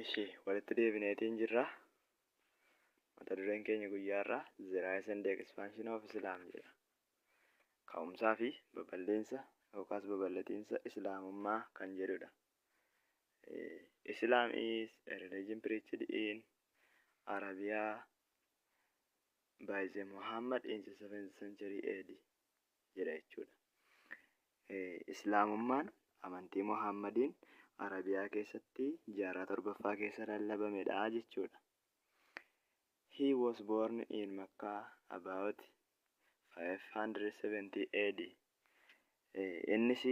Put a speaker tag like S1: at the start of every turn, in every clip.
S1: Ishee walitti deebineetiin jirra. Mata dureen keenya guyyaarraa The Rise and Expansion of Islam jedha. Ka'umsaa fi babal'insa yookaas babal'atiinsa Islaamummaa kan jedhudha. Islam is a religion preached in Arabia by the Muhammad in the 7th century AD jedha jechuudha. Islaamummaan amantii Muhammadiin Arabiyaa keessatti jaarraa torbaffaa keessa lallabamedha jechuudha. He was born in Mecca about 570 AD. Innis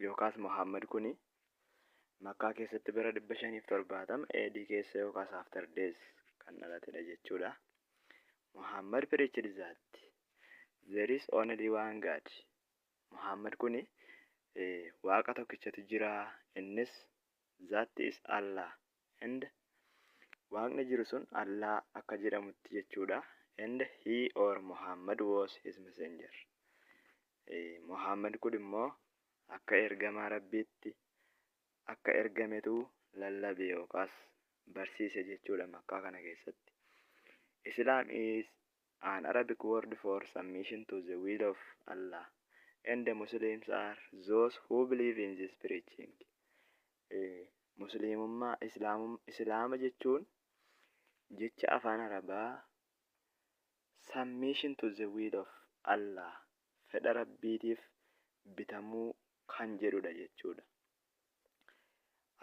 S1: yookaas Muhammad kuni Makkaa keessatti bara 570 AD keessa yookaas after days kan dhalatedha jechuudha. Muhammad preached that there is only one God. Muhammad kuni waaqa tokkichatu jira, innis that is Allah, and waaqni jiru sun Allah akka jedhamutti jechuudha. And he or Muhammad was his messenger. Muhammad kun immoo akka ergamaa Rabbiitti akka ergametu lallabe yookaas barsiise jechuudha Makkaa kana keessatti. Islam is an Arabic word for submission to the will of Allah. And the Muslims are those who believe in this preaching. Muslimummaa Islaama jechuun jecha afaan Arabaa submission to the will of Allah, fedha Rabbiitiif bitamuu kan jedhudha jechuudha.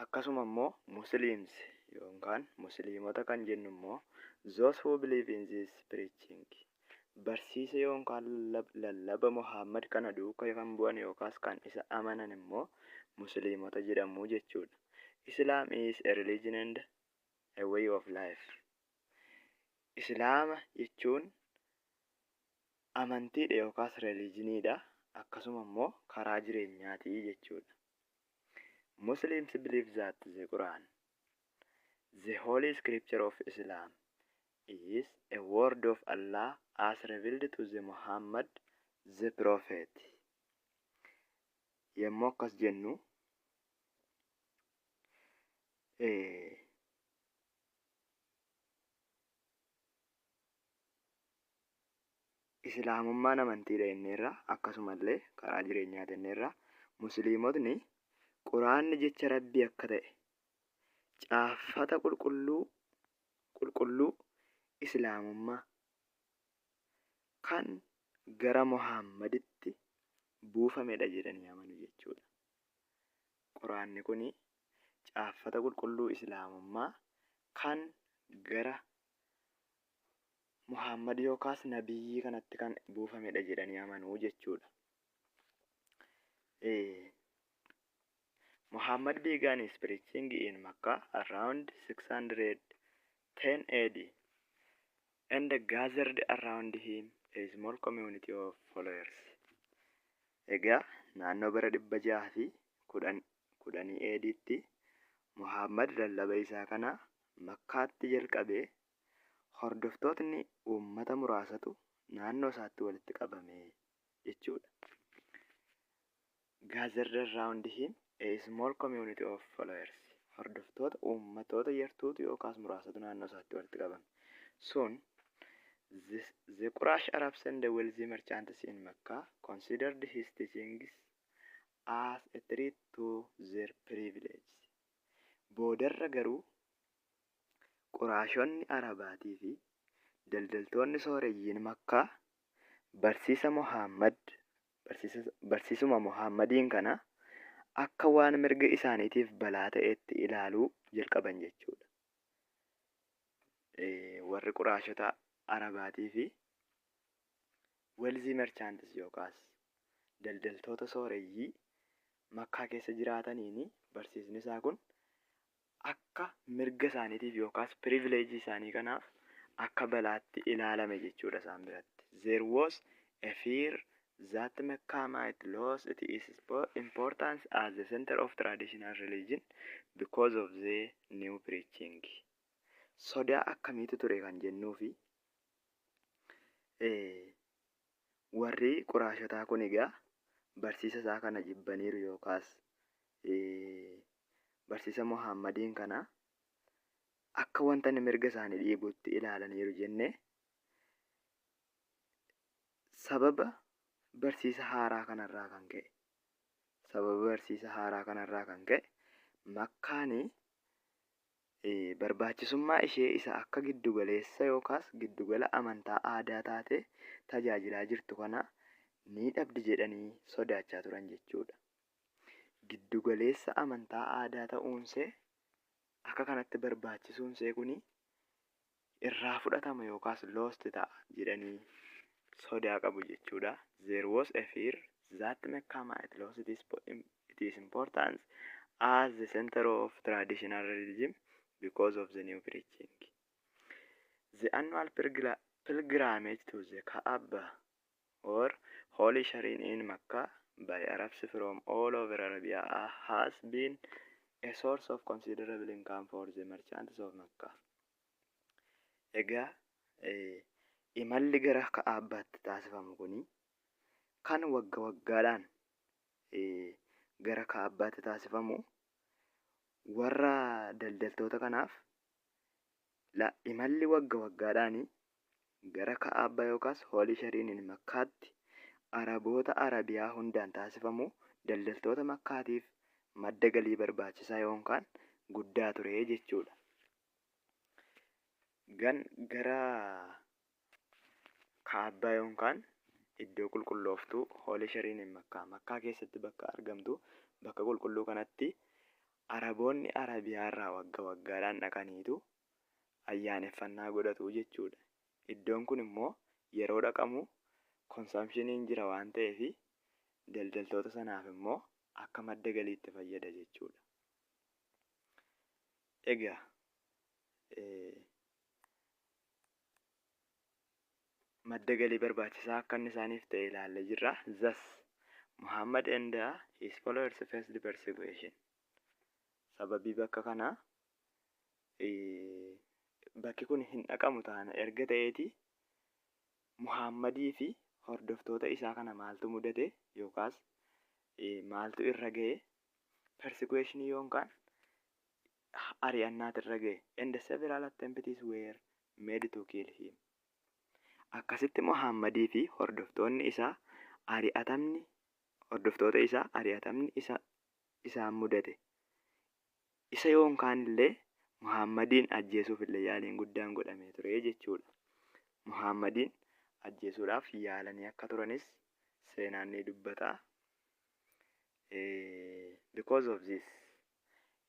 S1: Akkasuma immoo Muslims yookaan Musliimota kan jennu immoo those who believe in this preaching. Barsiisa yookaan lallaba Muhammad kana duukaa kan bu'an yookaas kan isa amanan immoo Musliimota jedhamu jechuudha. Islam is a religion and a way of life. Islaama jechuun amantiidha yookaas religioniidha, akkasuma immoo karaa jireenyaati jechuudha. Muslims believe that the Quran, the holy scripture of Islam, is a word of Allah as revealed to the Muhammad the Prophet. Yemmuu akkas jennu Islaamummaan amantiidha inneerra, akkasumallee karaa jireenyaati inneerra. Musliimotni Quraanni jecha Rabbii akka ta'e caaffata qulqulluu Islaamummaa kan gara Muhammaditti buufamedha jedhanii amanu jechuudha. Quraanni kuni caaffata qulqulluu Islaamummaa kan gara Muhammad yookaas nabiyyi kanatti kan buufamedha jedhanii amanuu jechuudha. Muhammad began his preaching in Makkah around 610 AD and gathered around him a small community of followers. Egaa naannoo bara 610 AD'tti Muhammad lallaba isaa kana Makkaatti jalqabee hordoftootni uummata muraasatu naannoo isaatti walitti qabame jechuudha. Gathered around him a small community of followers. Hordoftoota uummatoota yartuutu yookaas muraasatu naannoo isaatti walitti qabame. Soon the Quraysh Arabs and the wealthy merchants in Mecca considered his teachings as a threat to their privilege. Boodarra garuu Quraashonni Arabaatii fi daldaltoonni sooreyyiin Makkaa barsiisuma Muhammadiin kana akka waan mirga isaaniitiif balaa ta'etti ilaaluu jalqaban jechuudha. Warri Quraashota Arabaatii fi wealthy merchants yookaas daldaltoota sooreyyii Makkaa keessa jiraataniin barsiisni isaa kun akka mirga isaaniitiif yookaas privilege isaanii kanaaf akka balaatti ilaalame jechuudha isaan biratti. There was a fear that Mecca might lose its importance as the center of traditional religion because of the new preaching. Sodaa akkamiitu ture kan jennuufi warri Quraashotaa kun egaa barsiisa isaa kana jibbaniiru yookaas barsiisa Muhammadiin kana akka wanta inni mirga isaanii dhiibuutti ilaalaniiru jennee sababa barsiisa haaraa kanarraa kan ka'e makkaanii barbaachisummaa ishee isa akka giddugaleessa yookaas giddugala amantaa aadaa taate tajaajilaa jirtu kana ni dhabdi jedhanii sodaachaa turan jechuudha. Giddugaleessa amantaa aadaa ta'uunsee akka kanatti barbaachisuunsee kuni irraa fudhatama yookaas lost ta'a jedhanii sodaa qabu jechuudha. There was a fear that Mecca might lose its importance as the center of traditional religion because of the new preaching. The annual pilgrimage to the Kaaba or Holy Shrine in Mecca by Arabs from all over Arabia has been a source of considerable income for the merchants of Mecca. Egaa imalli gara Ka'aabbaatti taasifamu kuni kan waggaadhaan gara Ka'aabbaatti taasifamu warra daldaltoota kanaaf imalli waggaadhaan gara Ka'aabbaa yookaas Hoolii Shariiniin Makkaatti Araboota Arabiyaa hundaan taasifamu daldaltoota Makkaatiif madda galii barbaachisaa yookaan guddaa ture jechuudha. Gara Ka'abbaa yookaan iddoo qulqullooftuu Hoolii Shariiniin Makkaa keessatti bakka argamtu bakka qulqulluu kanatti Araboonni Arabiyaa irraa waggaadhaan dhaqaniitu ayyaaneffannaa godhatu jechuudha. Iddoon kun immoo yeroo dhaqamu konsamshiniin jira waan ta'eef daldaltoota sanaaf immoo akka madda galiitti fayyada jechuudha. Egaa madda galii barbaachisaa akka inni isaaniif ta'e ilaallee jirra. Thus Muhammad and his followers faced persecution. Sababii bakka kana bakki kun hin dhaqamu taana erga ta'eeti Muhammadii fi hordoftoota isaa kana maaltu mudate yookaas maaltu irra ga'e persecution yookaan ari'annaatu irra ga'e and several attempts were made to kill him. Akkasitti Muhammadii fi hordoftoota isaa ari'atamni isaan mudate. Isa yookaan illee Muhammadiin ajjeesuuf illee yaaliin guddaan godhamee ture jechuudha. Muhammadiin ajjeesuudhaaf yaalanii akka turanis seenaan ni dubbata. Because of this,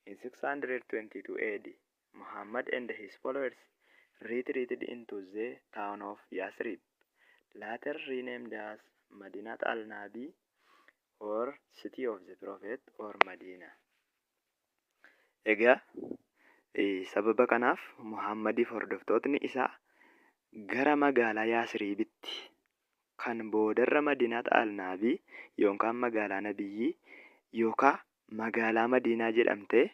S1: in 622 AD, Muhammad and his followers retreated into the town of Yathrib, later renamed as Madinat al-Nabi or City of the Prophet or Medina. Egaa sababa kanaaf Muhammadiif hordoftootni isaa gara magaalaa Yaasriibitti kan boodarra Madinat al-Nabi yookaan magaalaa Nabiyyii yookaan magaalaa Madiinaa jedhamtee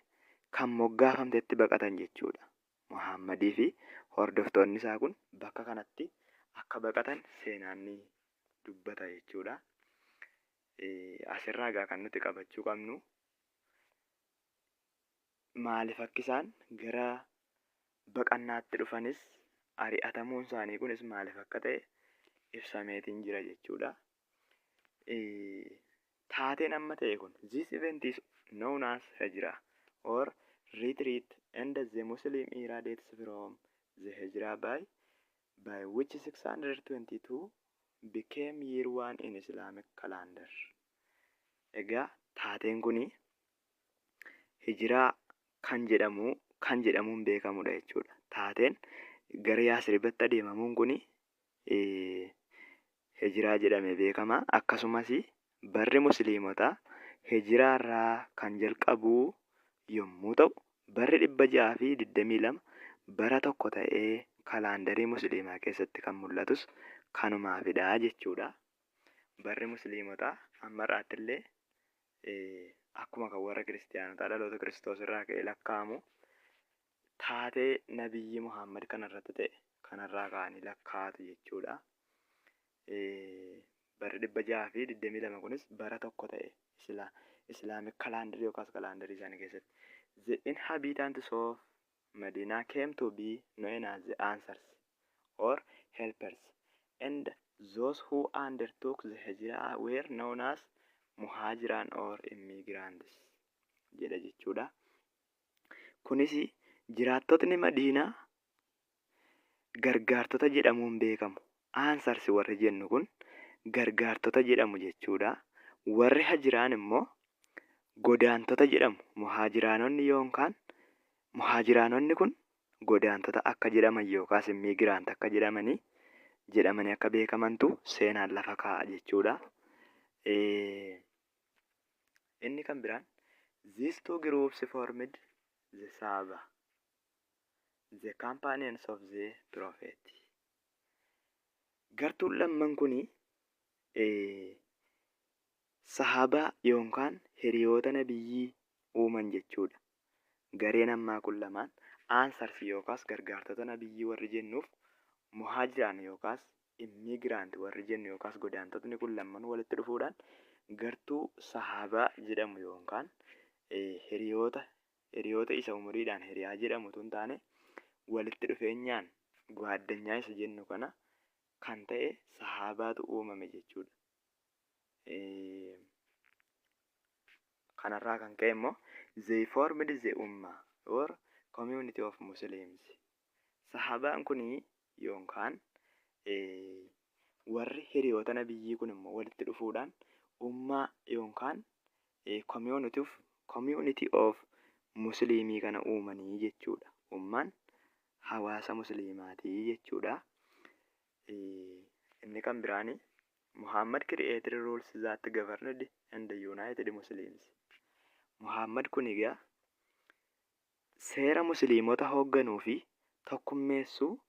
S1: kan moggaafamtetti baqatan jechuudha. Muhammadii fi hordoftoonni isaa kun bakka kanatti akka baqatan seenaan ni dubbata jechuudha. Asirraa egaa kan nuti qabachuu qabnu maaliif akka isaan gara baqannaatti dhufanis ari'atamuun isaanii kunis maaliif akka ta'e ibsameetiin jira jechuudha. Taateen amma ta'e kun this event is known as Hijra or retreat and the Muslim era dates from the Hijra by which 622 became year 1 in Islamic calendar. Egaa taateen kuni Hijiraa kan jedhamuun beekamudha jechuudha. Taateen gara Yaasribitti adeemamuun kuni Hijiraa jedhamee beekama. Akkasumas barri musliimotaa Hijiraa irraa kan jalqabu yommuu ta'u barri 622 bara tokko ta'ee kalaandarii musliimaa keessatti kan mul'atus kanumaafidha jechuudha. Barri musliimotaa amma irraattillee akkuma kan warra kiristaanotaa dhaloota Kiristoos irraa ka'ee lakkaa'amu taatee nabiyyi Muhammad kanarratti ta'e kanarraa ka'anii lakkaa'atu jechuudha. Barri 622 kunis bara tokko ta'e islaamik kalaandarii yookaas kalaandarii isaanii keessatti. The inhabitants of Medina came to be known as the Ansars or helpers, and those who undertook the hijrah were known as muhajiran or immigrants jedha jechuudha. Kunis jiraattotni Madiinaa gargaartota jedhamuun beekamu. Ansars warri jennu kun gargaartota jedhamu jechuudha. Warri hajiraan immoo godaantota jedhamu. Muhaajiraanonni kun godaantota akka jedhaman yookaas immiigiraant akka jedhamanii akka beekamantu seenaan lafa kaa'a jechuudha. Inni kan biraan these two groups formed the Sahaba, the companions of the prophet. Gartuun lamman kuni sahabaa yookaan hiriyoota nabiyyii uuman jechuudha. Gareen ammaa kun lamaan Ansars yookaas gargaartota nabiyyii warri jennuuf muhaajiraan yookaas immiigiraant warri jennu yookaas godaantotni kun lamman walitti dhufuudhaan gartuu sahabaa jedhamu yookaan hiriyoota isa umuriidhaan hiriyaa jedhamutu hin taane walitti dhufeenyaan gwaaddanyaa isa jennu kana kan ta'e sahabaatu uumame jechuudha. Kanarraa kan ka'e immoo they formed the ummah or community of Muslims. Sahabaan kunii yookaan warri hiriyoota nabiyyii kun immoo walitti dhufuudhaan ummaa yookaan community of musliimii kana uumanii jechuudha. Ummaan hawaasa musliimaatii jechuudha. Inni kan biraani Muhammad created rules that governed and united Muslims. Muhammad kun egaa seera musliimota hoogganuu fi tokkummeessuu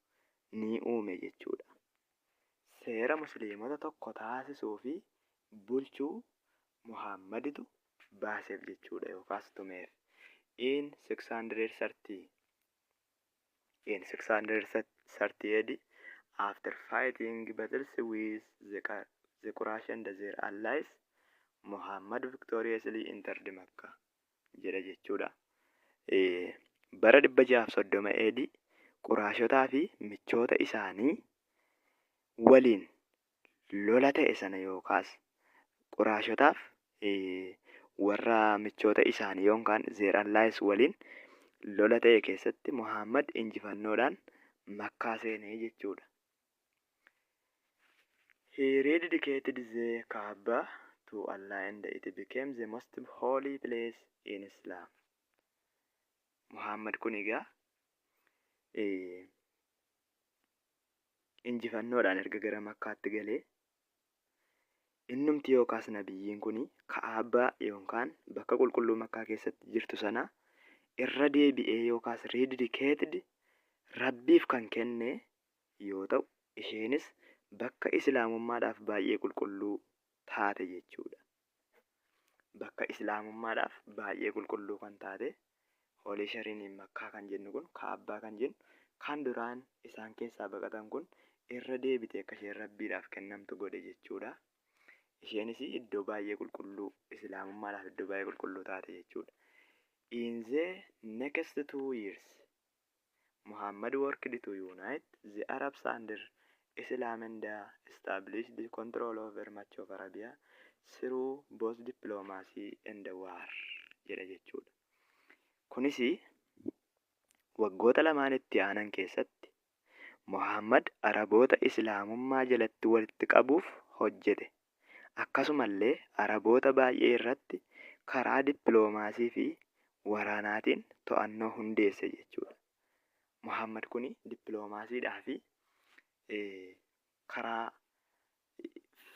S1: ni uume jechuudha. Seera musliimota tokko taasisuu fi bulchuu Muhammaditu baaseef jechuudha yookaas tumeef. In 638 after fighting battles with the Quraysh and their allies, Muhammad victoriously entered Makkah jedha jechuudha. Bara 630 AD Quraashotaa fi michoota isaanii waliin lola ta'e sana yookaas Quraashotaaf warra michoota isaanii yookaan their allies waliin lola ta'e keessatti Muhammad injifannoodhaan Makkaa seenee jechuudha. He rededicated the Kaaba to Allah and it became the most holy place in Islam. Muhammad kun egaa injifannoodhaan erga gara Makkaatti galee innumti yookaas nabiyyiin kun Kaabaa yookaan bakka qulqulluu Makkaa keessatti jirtu sana irra deebi'ee yookaas rededicated Rabbiif kan kenne yoo ta'u isheenis bakka islaamummaadhaaf baay'ee qulqulluu taate jechuudha. Bakka islaamummaadhaaf baay'ee qulqulluu kan taate Hoolii Shariiniin Makkaa kan jennu kun Kaabaa kan jennu kan duraan isaan keessaa baqatan kun irra deebitee akka isheen Rabbiidhaaf kennamtu godhe jechuudha. Isheenis iddoo baay'ee qulqulluu islaamummaadhaaf iddoo baay'ee qulqulluu taate jechuudha. In the next 2 years, Muhammad worked to unite the Arabs under Islam and established the control over much of Arabia through both diplomacy and war jedha jechuudha. Kunis waggoota lamaan itti aanan keessatti Muhammad Araboota islaamummaa jalatti walitti qabuuf hojjete. Akkasumallee Araboota baay'ee irratti karaa dippiloomaasii fi waraanaatiin to'annoo hundeesse jechuudha. Muhammad kun dippiloomaasiidhaa fi karaa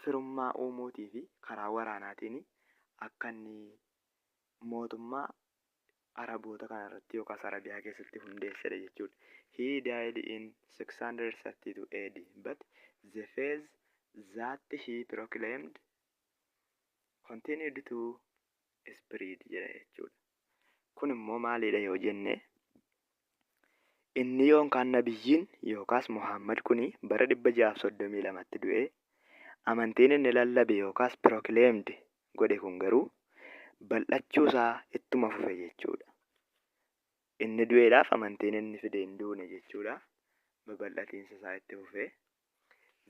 S1: firummaa uumuutii fi karaa waraanaatiin akka inni mootummaa Araboota kanarratti yookaas Arabiyaa keessatti hundeessedha jechuudha. He died in 632 AD, but the faith that he proclaimed continued to spread jedha jechuudha. Kun immoo maalidha yoo jenne inni yookaan nabiyyiin yookaas Muhammad kun bara 632tti du'e amantiin inni lallabe yookaas proclaimed godhe kun garuu bal'achuusaa ittuma fufe jechuudha. inni du'eedhaaf amantiin inni fide hin duune jechuudha. Babal'atiinsa isaa itti fufee.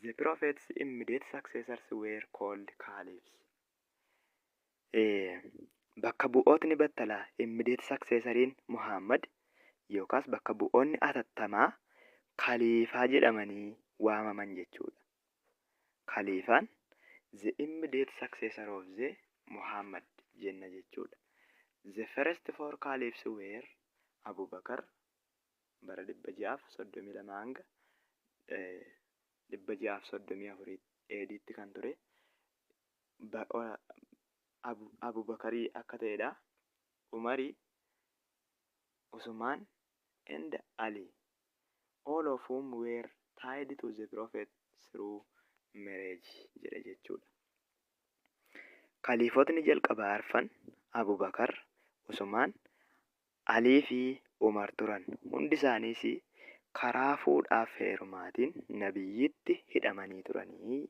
S1: The prophets immediate successors were called caliphs. Bakka bu'ootni battalaa immediate successoriin Muhammad yookaas bakka bu'oonni atattamaa kaliifaa jedhamanii waamaman jechuudha. Kaliifaan the immediate successor of the Muhammad jenna jechuudha. The first four caliphs were Abu Bakar bara 632 hanga 634 eediitti kan ture. Abu Bakarii akka ta'edha. Umarii, Usman and Ali, all of whom were tied to the prophet through marriage jedha jechuudha. Kaliifotni jalqabaa arfan Abu Bakar, Usman, Alii fi Umar turan. Hundi isaaniis karaa fuudhaaf heerumaatiin nabiyyiitti hidhamanii turanii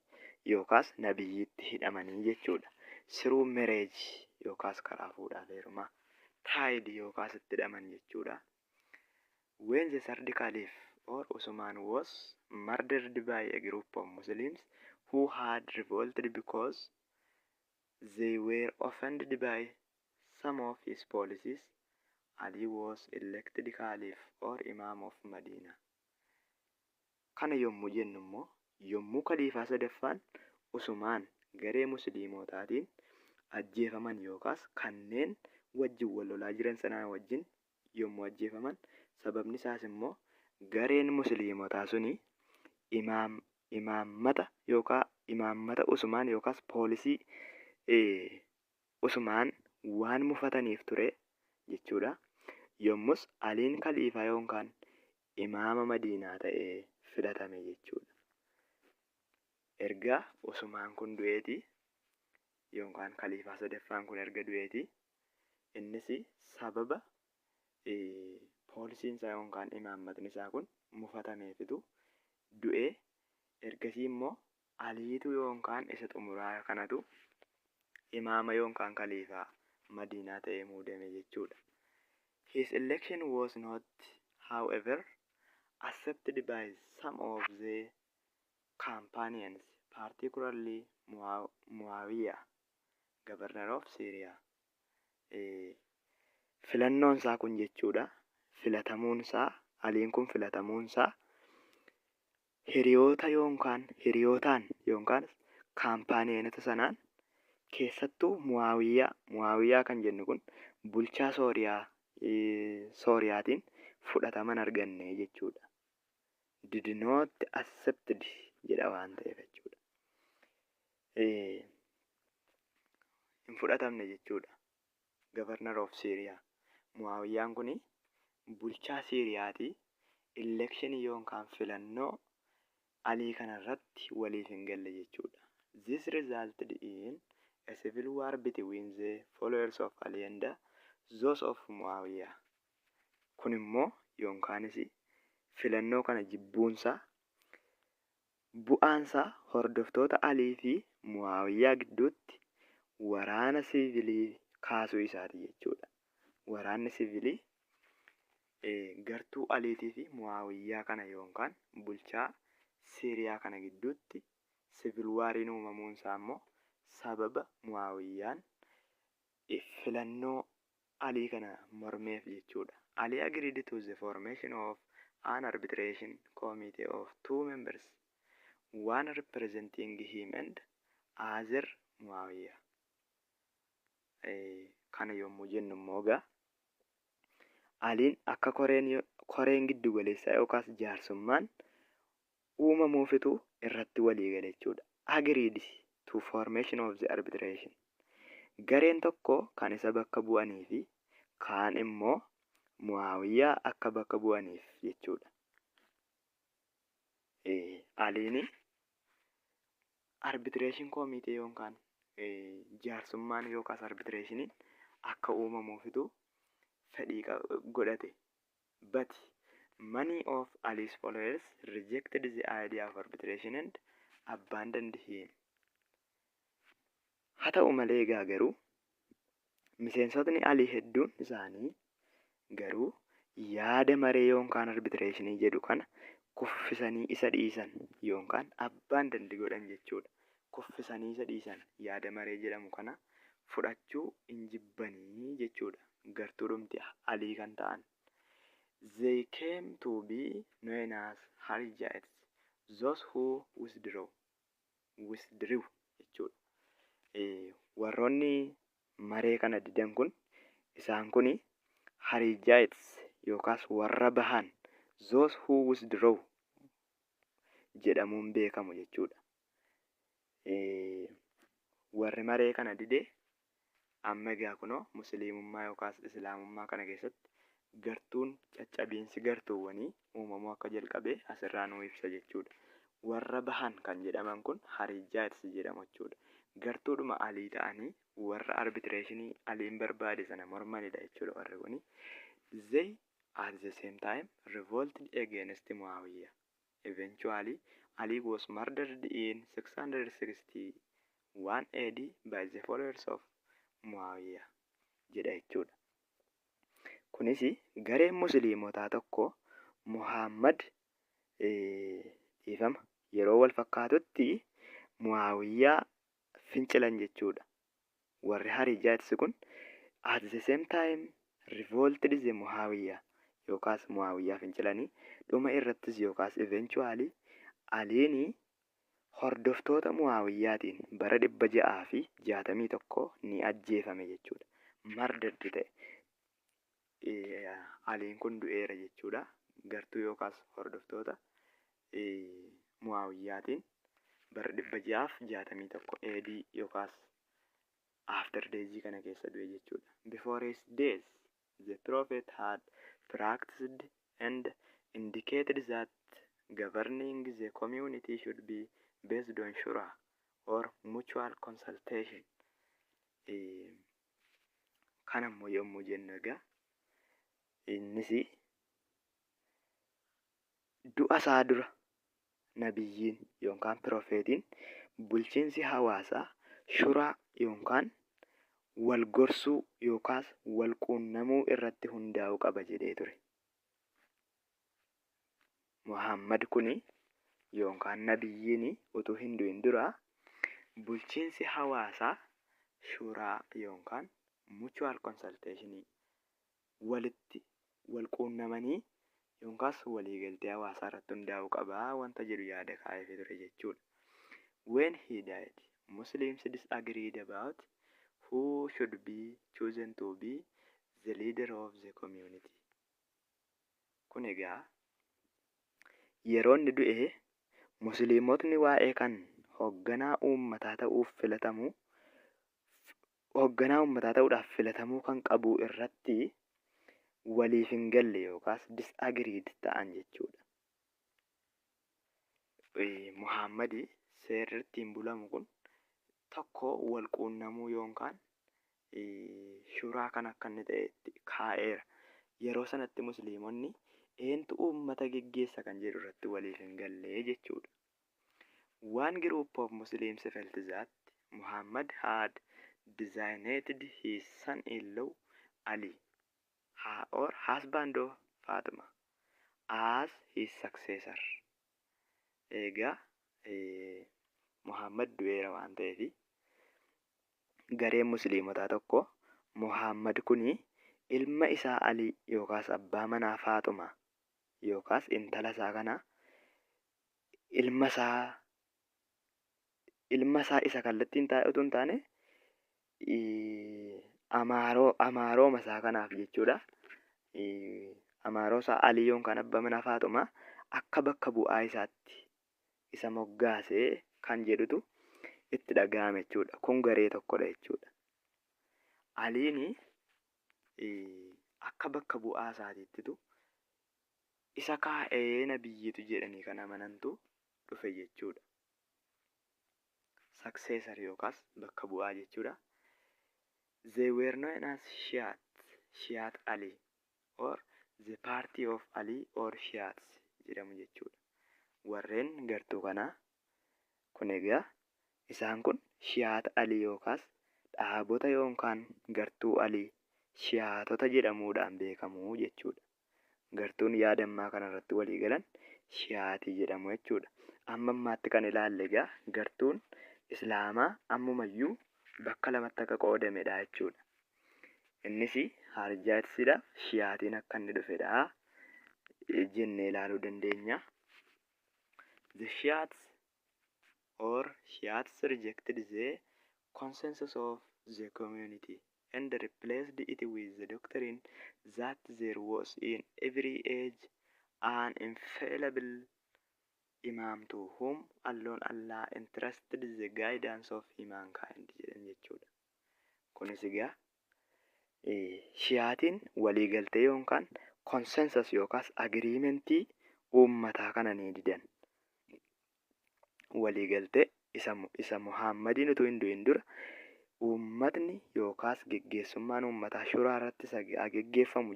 S1: yookaas nabiyyiitti hidhamanii jechuudha. Through marriage yookaas karaa fuudhaaf heerumaa tied yookaas itti hidhaman jechuudha. When the third caliph or Usman was murdered by a group of Muslims who had revolted because they were offended by some of his policies, Ali was elected caliph or imam of Medina. Kana yommuu jennu immoo yommuu kaliifaa sadaffaan Usmaan garee musliimotaatiin ajjeefaman yookaas kanneen wajjin wal lolaa jiran sanaa wajjin yommuu ajjeefaman, sababni isaas immoo gareen musliimotaa suni imaammata Usmaan yookaas poolisii Usmaan waan mufataniif ture jechuudha. Yommus Aliin kaliifaa yookaan imaama Madiinaa ta'ee filatame jechuudha. Erga Usmaan kun du'eeti yookaan kaliifaa sadaffaan kun erga du'eeti, innis sababa poolisiin isaa yookaan imaammatni isaa kun mufatameefitu du'ee. Ergasii immoo Aliitu yookaan isa xumuraa kanatu imaama yookaan kaliifaa Madiinaa ta'ee muudame jechuudha. His election was not, however, accepted by some of the companions, particularly Muawiyah, governor of Syria. Filannoon isaa kun jechuudha, Aliin kun filatamuunsaa hiriyootaan yookaan kaampaaniinota sanaan keessattuu Muawiyyaa kan jennu kun bulchaa Sooriyaatiin fudhataman arganne jechuudha. Did not accepted jedha waan ta'eef jechuudha. Hin fudhatamne jechuudha. Governor of Syria. Muawiyyaan kun bulchaa Siiriyaati. Election yookaan filannoo Alii kanarratti waliif hin galle jechuudha. This resulted in a civil war between the followers of Ali and those of Muawiyah. Kun immoo yookaanis filannoo kana jibbuunsaa bu'aansaa hordoftoota Alii fi Muawiyyaa gidduutti waraana siviilii kaasuu isaati jechuudha. Waraanni siviilii gartuu Aliitii fi Muawiyyaa kana yookaan bulchaa Siiriyaa kana gidduutti civil wariin uumamuunsaa immoo sababa Muawiyyaan filannoo Alii kana mormeef jechuudha. Ali agreed to the formation of an arbitration committee of 2 members, one representing him and other Muawiyah. Kana yommuu jennu immoo Aliin akka koreen giddu galeessaa yookaas jaarsummaan uumamuufitu irratti walii gale jechuudha. Agreed to formation of the arbitration. Gareen tokko kan isa bakka bu'anii fi kaan immoo Muawiyyaa akka bakka bu'aniif jechuudha. Aliin arbitration committee yookaan jaarsummaan yookaas arbitration akka uumamuufitu fedhii godhate. But many of Ali's followers rejected the idea of arbitration and abandoned him. Haa ta'u malee garuu miseensotni Alii hedduun isaanii garuu yaada maree yookaan arbitreeshinii jedhu kana kuffisanii isa dhiisan yookaan abbaan dandi godhan jechuudha. Kuffisanii isa dhiisan yaada maree jedhamu kana fudhachuu hin jibbanii jechuudha. Gartuudhumti alii kan ta'an. They came to be known as Harijites, those who withdrew jechuudha. Warroonni maree kana didan kun isaan kuni Harijites yookaas warra bahan those who withdraw jedhamuun beekamu jechuudha. Warri maree kana dide amma egaa kunoo musliimummaa yookaas islaamummaa kana keessatti gartuun caccabiinsi gartuuwwanii uumamuu akka jalqabe asirraa nuu ibsa jechuudha. Warra bahan kan jedhaman kun Harijites jedhamu jechuudha. Gartuudhuma alii ta'anii warra arbitreeshinii aliin barbaade sana mormanidha jechuudha warri kuni. They at the same time revolted against Muawiyah. Eventually, Ali was murdered in 661 AD by the followers of Muawiyah jedha jechuudha. Kunis gareen musliimotaa tokko Muhammad dhiifama yeroo wal fakkaatutti Muawiyyaa fincilan jechuudha. Warri Harijites kun at the same time revolted the Muawiyah yookaas Muawiyyaa fincilanii dhuma irrattis yookaas eventually Aliin hordoftoota Muawiyyaatiin bara 661 ni ajjeefame jechuudha. Mardaddi ta'e. Aliin kun du'eera jechuudha. Gartuu yookaas hordoftoota Muawiyyaatiin bara 661 AD yookaas after days kana keessa du'e jechuudha. Before his death, the Prophet had practiced and indicated that governing the community should be based on shura or mutual consultation. Kanammoo yommuu jennu egaa innis du'a isaa dura nabiyyiin yookaan pirofeetiin bulchiinsi hawaasaa shuraa yookaan wal gorsuu yookaas wal quunnamuu irratti hundaa'uu qaba jedhee ture. Muhammad kuni yookaan nabiyyiin utuu hin du'in dura bulchiinsi hawaasaa shuraa yookaan mutual consultation walitti wal quunnamanii yookaas waliigaltee hawaasaa irratti hundaa'uu qaba wanta jedhu yaada kaa'ee ture jechuudha. When he died, Muslims disagreed about who should be chosen to be the leader of the community. Kun egaa yeroo inni du'e musliimotni waa'ee kan hoogganaa uummataa ta'uudhaaf filatamuu kan qabu irratti waliif hin galle yookaas disagreed ta'an jechuudha. Muhammad seerri ittiin bulamu kun tokko wal quunnamuu yookaan shuraa kan akka inni ta'e kaa'eera. Yeroo sanatti musliimonni eentu uummata geggeessa kan jedhu irratti waliif hin galle jechuudha. One group of Muslims felt that Muhammad had designated his son-in-law Ali or husband of Fatima as his successor. Egaa Muhammad du'eera waan ta'eef gareen musliimotaa tokko Muhammad kuni ilma isaa Ali yookaas abbaa manaa Faaxuma yookaas intala isaa kana ilma isaa isa kallattiin utuu hin taane amaaroma isaa kanaaf jechuudha. Amaaroo isaa Ali yookaan abbaa manaa Faaxuma akka bakka bu'aa isaatti isa moggaasee kan jedhutu itti dhaga'ame jechuudha. Kun garee tokkodha jechuudha. Aliin akka bakka bu'aa isaatiittitu isa kaa'ee nabiyyiitu jedhanii kan amanantu dhufe jechuudha. Successor yookaas bakka bu'aa jechuudha. They were known as Shi'at Ali or the party of Ali or Shi'ats jedhamu jechuudha. Warreen gartuu kanaa kun egaa isaan kun Shi'at Ali yookaas dhaabota yookaan gartuu Ali Shi'aatota jedhamuudhaan beekamu jechuudha. gartuun yaada ammaa kanarratti walii galan shiyaatii jedhamu jechuudha. Amma ammaatti kan ilaalle egaa gartuun Islaamaa ammumayyuu bakka lamatti akka qoodamedha jechuudha. Innis harjaatsidha, shiyaatiin akka inni dhufedha jennee ilaaluu dandeenya. The Shiites or Shiites rejected the consensus of the community and replaced it with the doctrine that there was in every age an infallible Imam to whom alone Allah entrusted the guidance of humankind jedhan jechuudha. Kunis egaa shiyaatiin waliigaltee yookaan consensus yookaas agreementii uummataa kana ni didan. Waliigaltee isa Muhammadiin utuu hin du'in dura uummatni yookaas geggeessummaan uummataa shuraa irratti geggeeffamu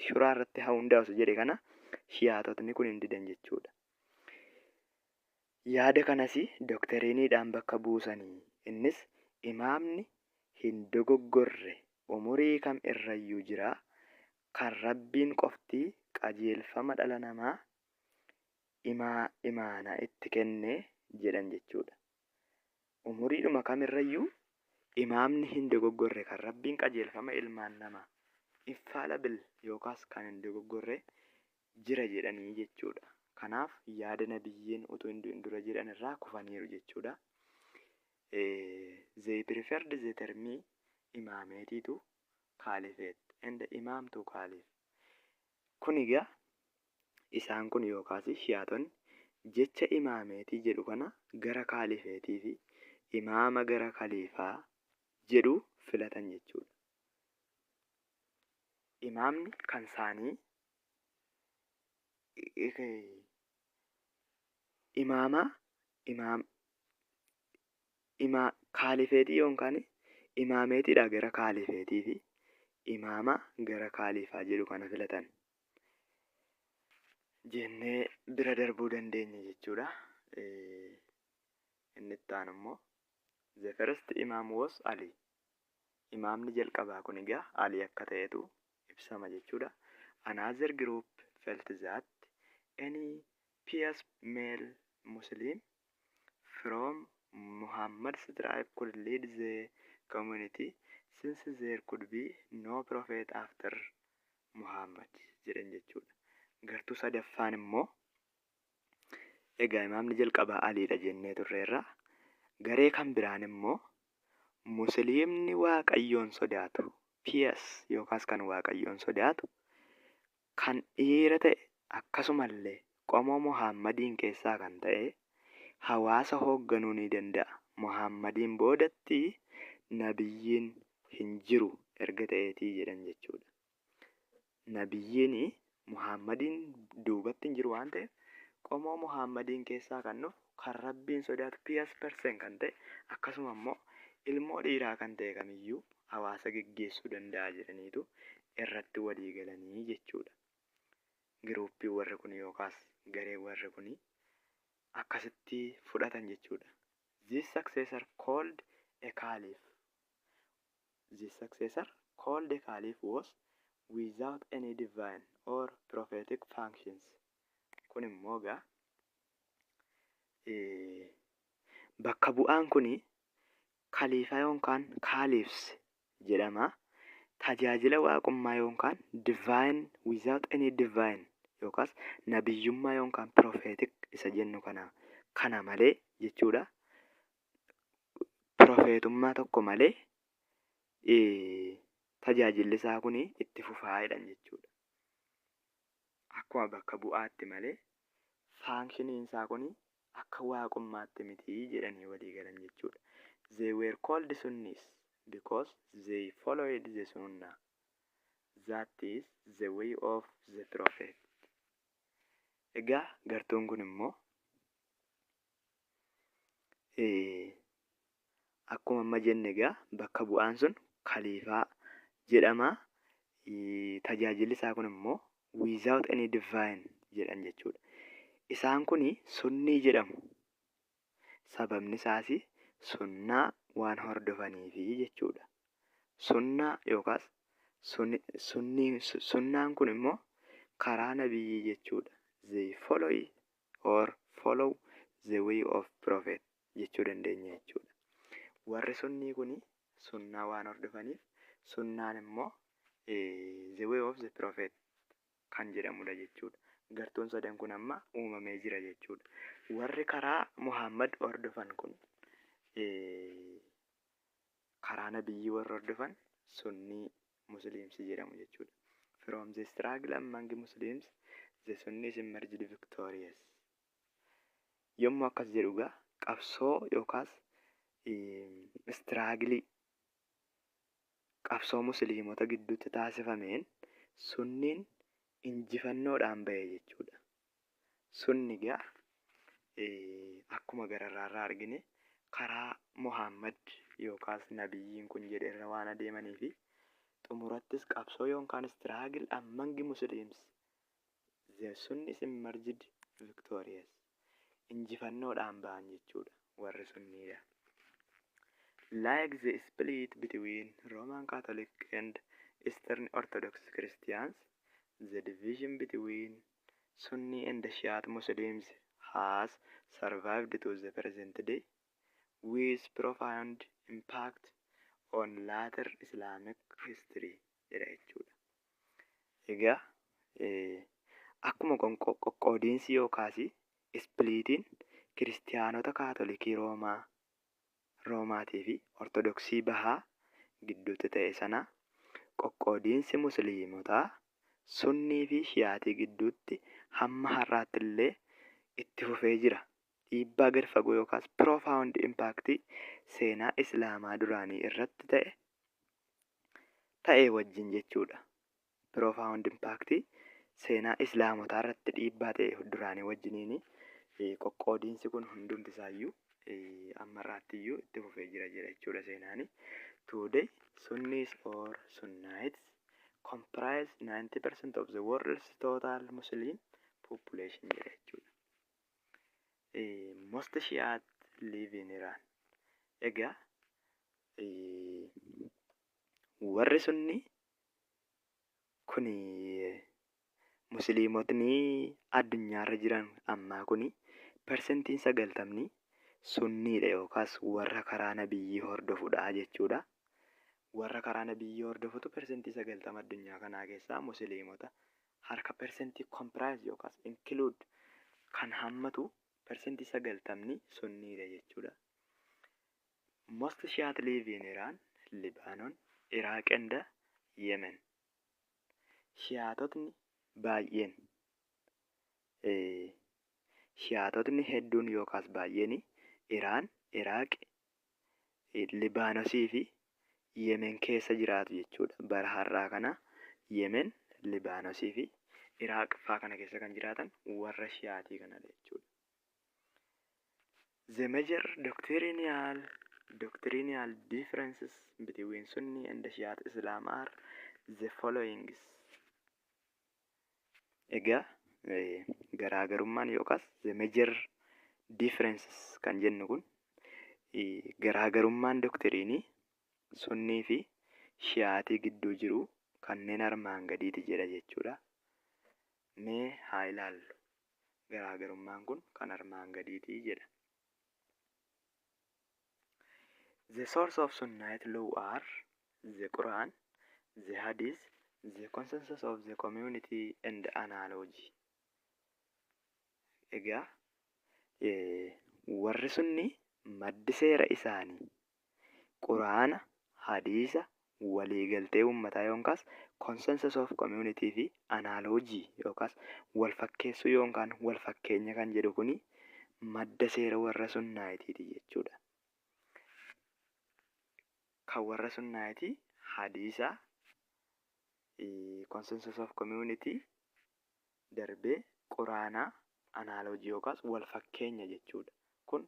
S1: shuraa irratti haa hundaa'u jedhe kana shiyaatotni kun hin didan jechuudha. Yaada kanas doktariiniidhaan bakka buusanii innis imaamni hin dogoggorre umurii kam irrayyuu jira kan rabbiin qofti qajeelfama dhala namaa imaana itti kenne jedhan jechuudha. Umuriidhuma kamirrayyuu imaamni hin dogoggorre kan rabbiin qajeelfama ilmaan namaa infallible yookaas kan hin dogoggorre jira jedhanii jechuudha. Kanaaf yaada nabiyyiin utuu hin du'in dura jedhan irraa kufaniiru jechuudha. They preferred the term imaameti to caliphate and imam to caliph. Kun egaa isaan kun yookaas shiyaatonni jecha imaameetii jedhu kana gara kaalifeetii fi imaama gara kaliifaa jedhu filatan jechuudha. Imaamni kan isaanii kaalifeetii yookaan imaameetiidha gara kaalifeetii fi imaama gara kaalifaa jedhu kana filatan jennee bira darbuu dandeenya jechuudha. Inni itti aanu immoo the first imam was Ali. Imaamni jalqabaa kun egaa Ali akka ta'etu ibsama jechuudha. Another group felt that any pious male Muslim from Muhammad's tribe could lead the community since there could be no prophet after Muhammad jedhan jechuudha. Gartuu sadaffaan immoo egaa imaamni jalqabaa Aliidha jennee turreerra. Garee kan biraan immoo Musliimni Waaqayyoon sodaatu pious yookaas kan Waaqayyoon sodaatu kan dhiira ta'e akkasumallee qomoo Muhammadiin keessaa kan ta'e hawaasa hoogganuu ni danda'a. Muhammadiin boodatti nabiyyiin hin jiru erga ta'eetii jedhan jechuudha. Nabiyyiin Muhammadiin duubatti hin jiru waan ta'eef qomoo Muhammadiin keessaa kan dhufu kan rabbiin sodaatu pious person kan ta'e akkasuma immoo ilmoo dhiiraa kan ta'e kamiyyuu hawaasa geggeessuu danda'a jedhaniitu irratti walii galanii jechuudha. Giruuppii warri kun yookaas garee warri kun akkasitti fudhatan jechuudha. This successor called a caliph. This successor called a caliph was without any divine or prophetic functions. Kun immoo egaa bakka bu'aan kun kaliifaa yookaan kaalifs jedhama. Tajaajila waaqummaa yookaan divine without any divine yookaas nabiyyummaa yookaan prophetic isa jennu kana malee jechuudha. Profeetummaa tokko malee tajaajilli isaa kun itti fufaa'edhan jechuudha. Akkuma bakka bu'aatti malee faankshiniin isaa kun akka waaqummaatti miti jedhanii walii galan jechuudha. They were called Sunnis because they followed the Sunnah, that is the way of the Prophet. Egaa gartuun kun immoo akkuma amma jenne egaa bakka bu'aan sun kaliifaa jedhama. Tajaajilli isaa kun immoo without any divine jedhan jechuudha. Isaan kun sunnii jedhamu. Sababni isaas sunnaa waan hordofaniifi jechuudha. Sunnaa yookaas sunnaan kun immoo karaa nabiyyii jechuudha. They follow the way of prophet jechuu dandeenya jechuudha. Warri sunnii kuni sunnaa waan hordofaniif sunnaan immoo the way of the prophet kan jedhamudha jechuudha. Gartuun sadan kun amma uumamee jira jechuudha. Warri karaa Muhammad hordofan kun karaa nabiyyii warra hordofan sunnii Muslims jedhamu jechuudha. From the struggle among Muslims, the Sunnis emerged victorious. Yommuu akkas jedhugaa qabsoo yookaas struggle qabsoo musliimota gidduutti taasifameen sunniin injifannoodhaan ba'e jechuudha. Sunni gaa akkuma gararraa argine karaa Muhammad yookaas nabiyyiin kun jedheerra waan adeemanii fi xumurattis qabsoo yookaan struggle among Muslims the Sunnis emerged victorious. Injifannoodhaan ba'an jechuudha warri sunniidha. Like the split between Roman Catholic and Eastern Orthodox Christians, the division between Sunni and Shiite Muslims has survived to the present day, with profound impact on later Islamic history jedha jechuudha. Egaa akkuma qoqqoodiinsi yookaas ispliitiin kiristiyaanota kaatolikii roomaatii fi ortodoksii bahaa gidduutti ta'e sana qoqqoodiinsi musliimotaa sunnii fi shiyaatii gidduutti hamma har'aatti illee itti fufee jira. Dhiibbaa gad fagoo yookaas profound impact seenaa islaamaa duraanii irratti ta'e wajjin jechuudha. Profound impact seenaa islaamotaa irratti dhiibbaa ta'e duraanii wajjiniin qoqqoodiinsi kun hundumti isaayyuu amma irraattiyyuu itti fufee jira jechuudha seenaani. Today, Sunnis or Sunnites comprise 90% of the world's total Muslim population jedha jechuudha. Most Shiites live in Iran. Egaa warri sunni kuni musliimotni addunyaarra jiran ammaa kuni persentiin 90 sunniidha yookaas warra karaa nabiyyii hordofudha jechuudha. Warra karaa nabiyyii hordofutu persentii 90 addunyaa kanaa keessaa musliimota harka persentii comprise yookaas include kan hammatu persentii 90 sunniidha jechuudha. Most Shiites live in Iran, Lebanon, Iraq and Yemen. Shiyaatotni baay'een shiyaatotni hedduun yookaas baay'een Iraan, Iraaq, Libaanosii fi Yemen keessa jiraatu jechuudha. Bara har'aa kana Yemen, Libaanosii fi Iraaq faa kana keessa kan jiraatan warra shiyaatii kanadha jechuudha. The major doctrinal differences between Sunni and Shiite Islam are the following. Egaa garaagarummaan yookaas the major differences kan jennu kun garaagarummaan doktiriinii sunnii fi shiyaatii gidduu jiru kanneen armaan gadiiti jedha jechuudha. Mee haa ilaallu. Garaagarummaan kun kan armaan gadiiti jedha. The source of Sunnite law are the Quran, the Hadith, the consensus of the community and analogy. Egaa warri sunni maddi seera isaanii Quraana, Hadiisa, waliigaltee uummataa yookaas consensus of community fi analogy yookaas walfakkeessuu yookaan walfakkeenya kan jedhu kuni madda seera warra sunnaayitiiti jechuudha. Kan warra sunnaayiti Hadiisa, consensus of community darbee Quraanaa analogy yookaas walfakkeenya jechuudha. Kun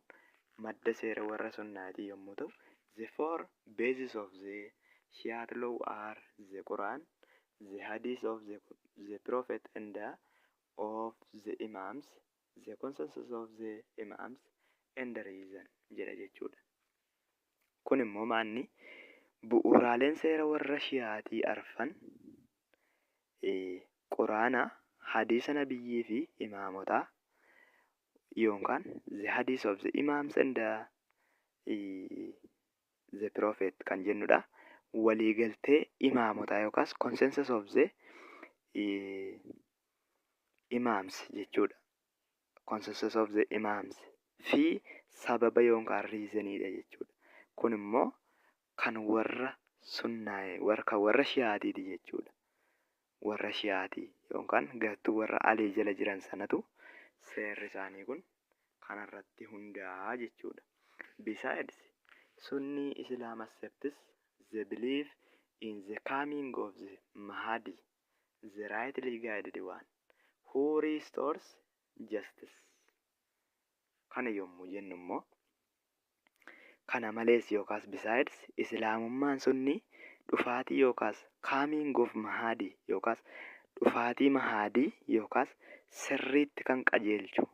S1: madda seera warra sunnaayiti yommuu ta'u, the four bases of the Shiite law are the Quran, the Hadith of the Prophet and of the Imams, the consensus of the Imams and the reason jedha jechuudha. Kun immoo maanni bu'uuraaleen seera warra Shi'aatii arfan Quraana, hadiisa nabiyyii fi imaamotaa yookaan the hadith of the imams and the prophet kan jennudha. Waliigaltee imaamotaa yookaas consensus of the imams jechuudha. Consensus of the imams fi sababa yookaan riizaniidha jechuudha. Kun immoo kan warra sunnaa'e warra shi'aatiiti jechuudha. Warra shi'aatii yookaan gartuu warra Alii jala jiran sanatu seerri isaanii kun kanarratti hundaa'a jechuudha. Besides, Sunni Islam accepts the belief in the coming of the Mahdi, the rightly guided one, who restores justice. Kana yommuu jennu immoo kana malees yookaas besides Islaamummaan sunni dhufaatii yookaas coming of Mahdi yookaas dhufaatii Mahdi yookaas sirriitti kan qajeelchu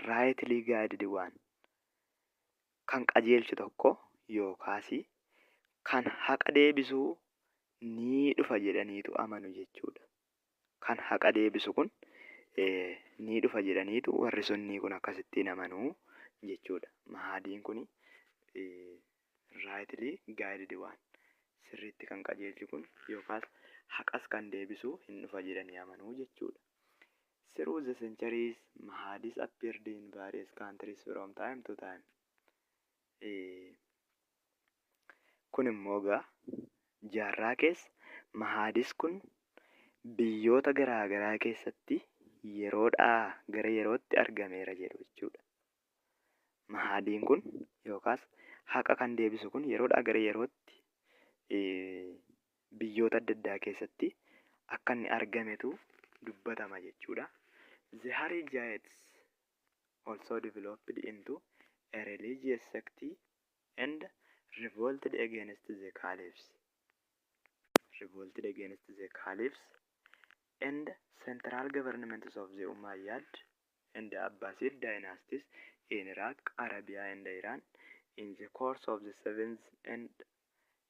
S1: rightly guided one kan qajeelchu tokko yookaas kan haqa deebisuu ni dhufa jedhaniitu amanu jechuudha. Kan haqa deebisu kun ni dhufa jedhaniitu warri sunnii kun akkasittiin amanuu jechuudha. Mahdiin kun rightly guided one sirriitti kan qajeelchu kun yookaas haqas kan deebisu hin dhufa jedhanii amanuu jechuudha. Through the centuries, Mahdis appeared in various countries from time to time. Kun immoo jaarraa keessa Mahdis kun biyyoota garaagaraa keessatti yeroodhaa gara yerootti argameera jedhu jechuudha. Mahdiin kun yookaas haqa kan deebisu kun yeroodhaa gara yerootti biyyoota adda addaa keessatti akka inni argametu dubbatama jechuudha. The Harijites also developed into a religious sect and revolted against the caliphs. And central governments of the Umayyad and the Abbasid dynasties in Iraq, Arabia and Iran in the course of the 7th and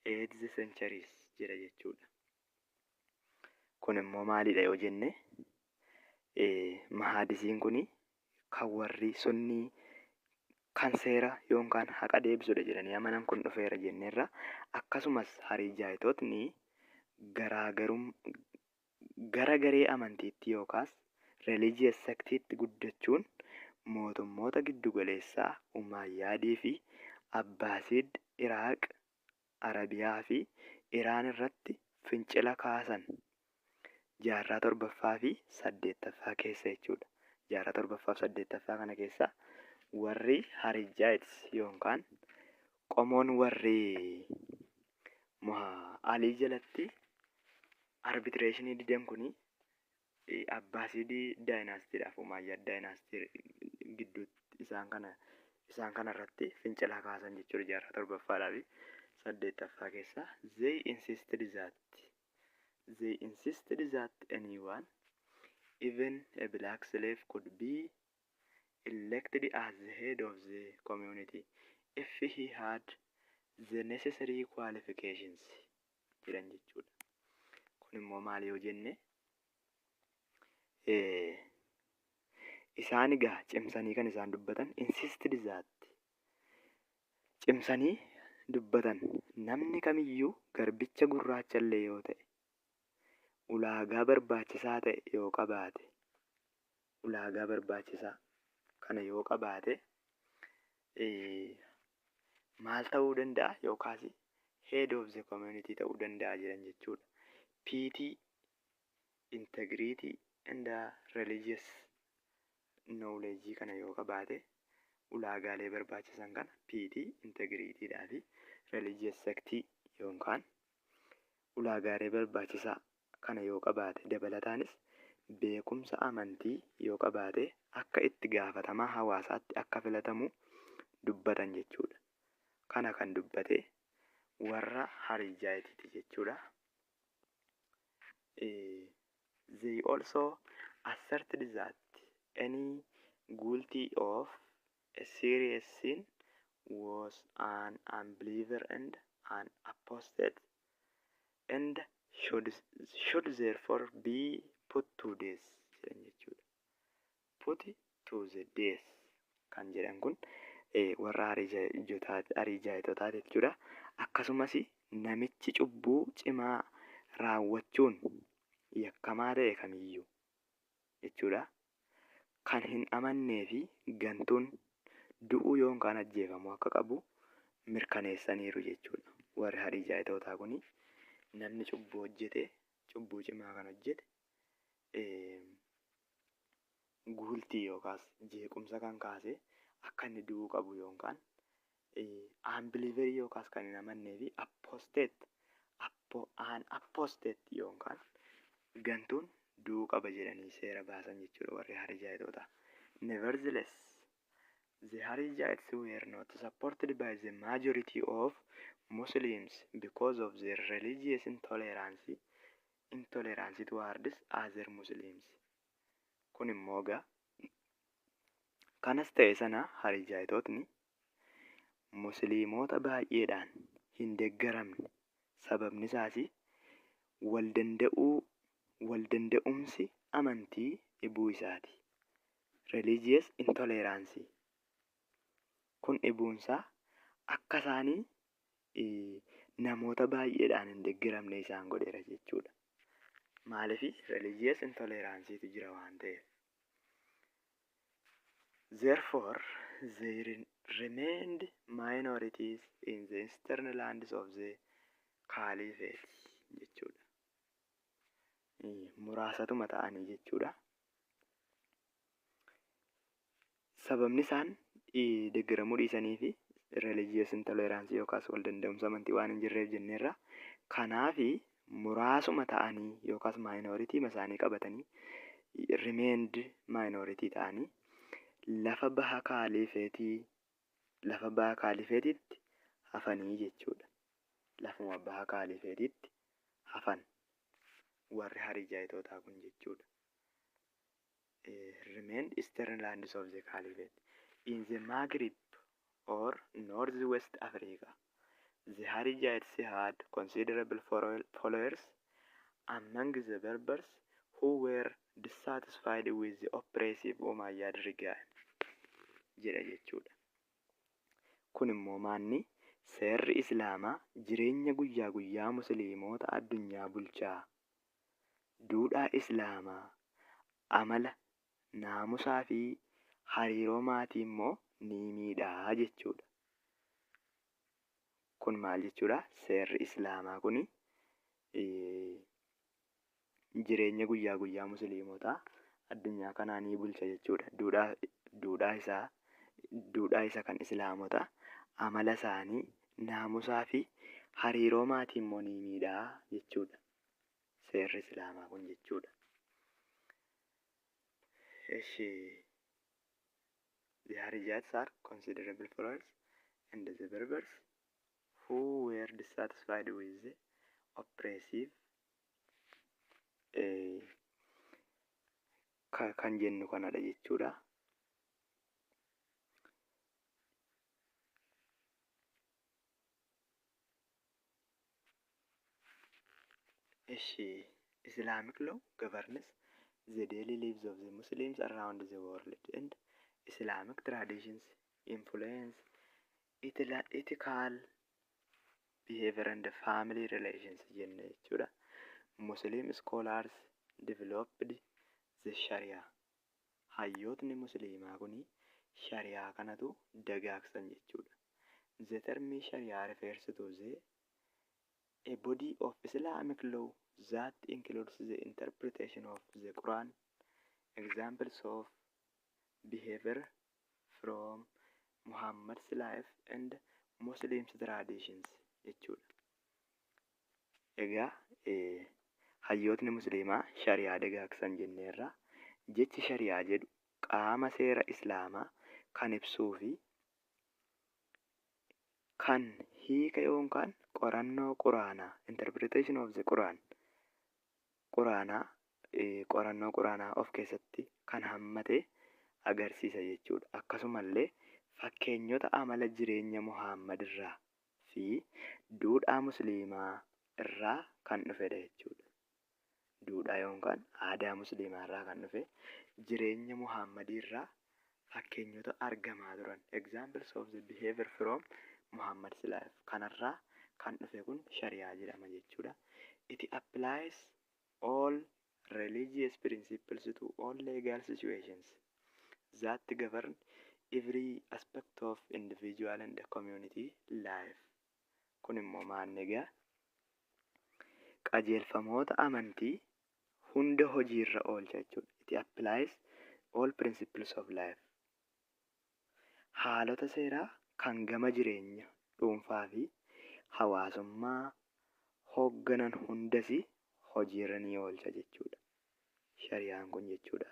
S1: 8th centuries jedha jechuudha. Kun immoo maalidha yoo jenne Mahdisiin kun kan warri sunnii kan seera yookaan haqa deebisudha jedhanii amanan kun dhufeera jenneerra. Akkasumas Harijaayitootni gara garee amantiitti yookaas religious sectiitti guddachuun mootummoota giddugaleessaa Umayyaadii fi Abbaasid Iraaq, Arabiyaa fi Iraan irratti fincila kaasan jaarraa 7ffaa fi 8ffaa keessa jechuudha. Jaarraa 7ffaa fi 8ffaa kana keessa warri Harijaayits yookaan qomoon warri Alii jalatti arbitreeshinii didan kun Abbaasidii daayinaastiidhaaf Umayyaad daayinaastii gidduutti isaan kana irratti fincila kaasan jechuudha. Jaarraa 7ffaadhaa fi 8ffaa keessa they insisted that anyone, even a black slave, could be elected as the head of the community if he had the necessary qualifications jedhan jechuudha. Kun immoo maali yoo jenne isaan egaa cimsanii kan isaan dubbatan insisted that cimsanii dubbatan namni kamiyyuu garbicha gurraacha illee yoo ta'e ulaagaa barbaachisaa ta'e yoo qabaate ulaagaa barbaachisaa kana yoo qabaate maal ta'uu danda'a yookaas head of the community ta'uu danda'a jedhan jechuudha. Piety, integrity and religious knowledge kana yoo qabaate ulaagaalee barbaachisan kana piety, integrity dhaa fi religious sectii yookaan ulaagaalee barbaachisaa kana yoo qabaate dabalataanis beekumsa amantii yoo qabaate akka itti gaafatamaa hawaasaatti akka filatamu dubbatan jechuudha. Kana kan dubbate warra Harijaayitiiti jechuudha. They also asserted that any guilty of a serious sin was an unbeliever and an apostate and should therefore be put to death put to the death kan jedhan kun warra ariijaayitotaa jechuudha. Akkasumas namichi cubbuu cimaa raawwachuun yakkamaa ta'e kamiyyuu jechuudha kan hin amannee fi gantuun du'uu yookaan ajjeefamuu akka qabu mirkaneessaniiru jechuudha. Warri ariijaayitotaa kun namni cubbuu hojjete, cubbuu cimaa kan hojjete guultii yookaas jeequmsa kan kaase akka inni du'uu qabu yookaan unbelieverii yookaas kan hin amannee fi apostate yookaan gantuun du'uu qaba jedhanii seera baasan jechuudha warri ariijaayitotaa. Nevertheless, the Harijites were not supported by the majority of Muslims because of their religious intolerance towards other Muslims. Kun immoo kanas ta'e sana Harijaayitootni Musliimoota baay'eedhaan hin deeggaramne. Sababni isaas waldanda'umsi amantii dhibuu isaati. Religious intolerance kun dhibuunsaa akka isaanii namoota baay'eedhaan hin deeggaramne isaan godheera jechuudha. Maaliif religious intoleranceetu jira waan ta'eef. Therefore, they remained minorities in the eastern lands of the Caliphate jechuudha. Muraasatuma ta'anii jechuudha. Sababni isaan deeggaramuu dhiisanii fi religious intolerance yookaas waldanda'umsa amantii waan hin jirreef jenneerra. Kanaaf muraasuma ta'anii yookaas minority isaanii qabatanii remained minority ta'anii lafa baha kaalifeetitti hafanii jechuudha. Lafuma baha kaalifeetitti hafan warri harijaayitotaa kun jechuudha. Remained eastern lands of the Caliphate in the Maghreb or northwest Africa. The Harijites had considerable followers among the Berbers who were dissatisfied with the oppressive Umayyad regime jedha jechuudha. Kun immoo maanni seerri Islaamaa jireenya guyyaa guyyaa Musliimoota addunyaa bulchaa, duudhaa Islaamaa, amala, naamusaa fi hariiroo maatii immoo ni miidhaa jechuudha. Kun maal jechuudha? Seerri Islaamaa kun jireenya guyyaa guyyaa Musliimotaa addunyaa kanaa ni bulcha jechuudha. Duudhaa isaa kan Islaamotaa, amala isaanii, naamusaa fi hariiroo maatii immoo ni miidhaa jechuudha. Seerri Islaamaa kun jechuudha. The Harijites are considerable followers and the Berbers who were dissatisfied with the oppressive kan jennu kanadha jechuudha. Islamic law governs the daily lives of the Muslims around the world, and Islamic traditions influence ethical behavior and family relations jenne jechuudha. Muslim scholars developed the Sharia. Hayyootni Musliimaa kuni Shariyaa kanatu dagaagsan jechuudha. The term Sharia refers to a body of Islamic law that includes the interpretation of the Quran, examples of behavior from Muhammad's life and Muslims traditions jechuudha. Egaa hayyootni Musliimaa Shariyaa dagaagsan jenneerra. Jechi Shariyaa jedhu qaama seera Islaamaa kan ibsuu fi kan hiika yookaan qorannoo Quraanaa, interpretation of the Quran, qorannoo Quraanaa of keessatti kan hammate agarsiisa jechuudha. Akkasumallee fakkeenyota amala jireenya Muhammad irraa fi duudhaa Musliimaa irraa kan dhufedha jechuudha. jechuudha yookaan aadaa musliimaarraa kan dhufe jireenya Muhammadiirraa fakkeenyota argamaa turan. Examples of the behavior from Muhammad's life. Kanarraa kan dhufe kun shari'aa jedhama jechuudha. It applies all religious principles to all legal situations that govern every aspect of individual and community life. Kun immoo maal egaa qajeelfamoota amantii hunda hojiirra oolcha jechuudha. It applies all principles of life. Haalota seeraa kan gama jireenya dhuunfaa fi hawaasummaa hoogganan hundas hojiirra ni oolcha jechuudha. Shari'aan kun jechuudha.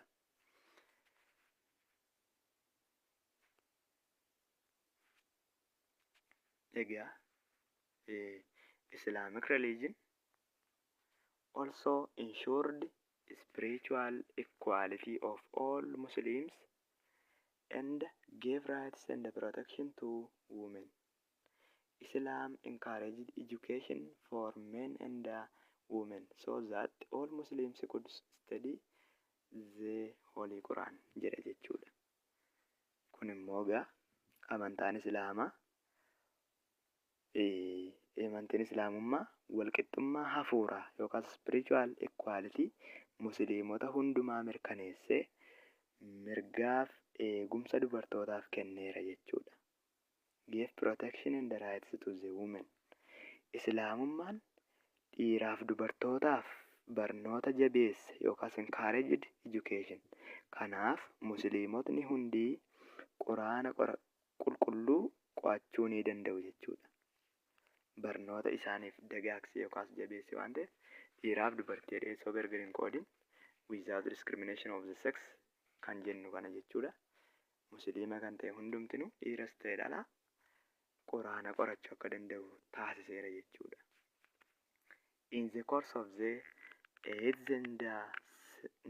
S1: Egaa Islamic religion also ensured spiritual equality of all Muslims and gave rights and protection to women. Islam encouraged education for men and women so that all Muslims could study the Holy Quran jedha jechuudha. Kun immoo egaa amantiin islaamummaa walqixxummaa hafuuraa yookaan spiritual equality musliimota hundumaa mirkaneessee mirgaaf eegumsa dubartootaaf kenneera jechuudha. Gave protection and rights to the women. Islaamummaan dhiiraaf dubartootaaf barnoota jabeesse yookaan encouraged education. Kanaaf musliimotni hundi quraana qulqulluu qo'achuu ni danda'u jechuudha. Barnoota isaaniif dagaagse yookaan jabeesse waan ta'eef dhiiraaf dubartii dheessoo gargar hin qoodin without discrimination of the sex kan jennu kana jechuudha. Musliima kan ta'e hundumtinu dhiiras ta'e dhalaa quraana qorachuu akka danda'u taasiseera jechuudha. In the course of the 8th and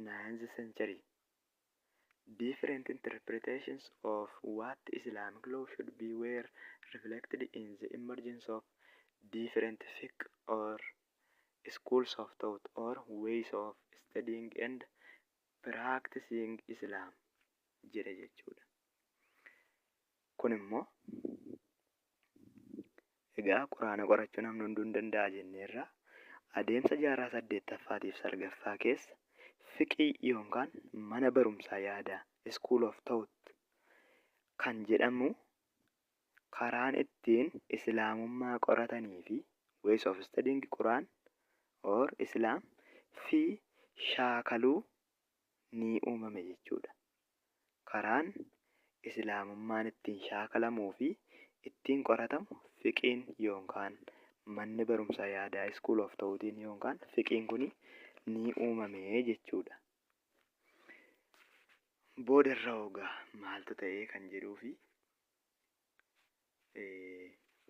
S1: 9th century, different interpretations of what Islamic law should be were reflected in the emergence of different fiqh or schools of thought or ways of studying and practicing Islam jedha jechuudha. Kun immoo egaa quraana qorachuu namni hunduu hin danda'a jenneerra adeemsa jaarraa 8ffaatiif 9ffaa keessa fiqii yookaan mana barumsaa yaadaa school of thought kan jedhamu karaan ittiin islaamummaa qoratanii fi ways of studying Quran or Islam fi shaakaluu ni uumame jechuudha. Karaan islaamummaan ittiin shaakalamuu fi ittiin qoratamu fiqiin yookaan manni barumsaa yaadaa school of thoughtiin yookaan fiqiin kun ni uumame jechuudha. Boodarra ogaa maaltu ta'ee kan jedhuu fi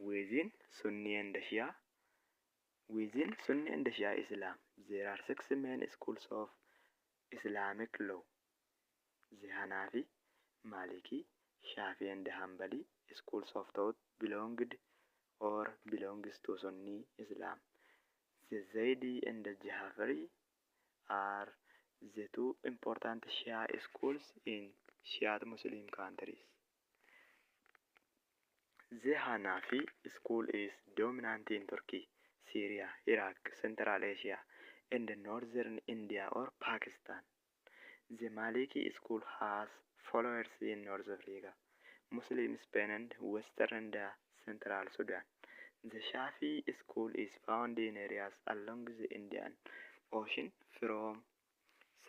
S1: within Sunni and Shia Islam there are 6 main schools of Islamic law: the Hanafi, Maliki, Shafi and Hanbali schools of thought belongs to Sunni Islam. The Zaydi and the Jafari are the 2 important Shia schools in Shiite Muslim countries. The Hanafi school is dominant in Turkey, Syria, Iraq, Central Asia, and northern India or Pakistan. The Maliki school has followers in North Africa, Muslim Spain, and Western and Central Sudan. The Shafi school is found in areas along the Indian Ocean from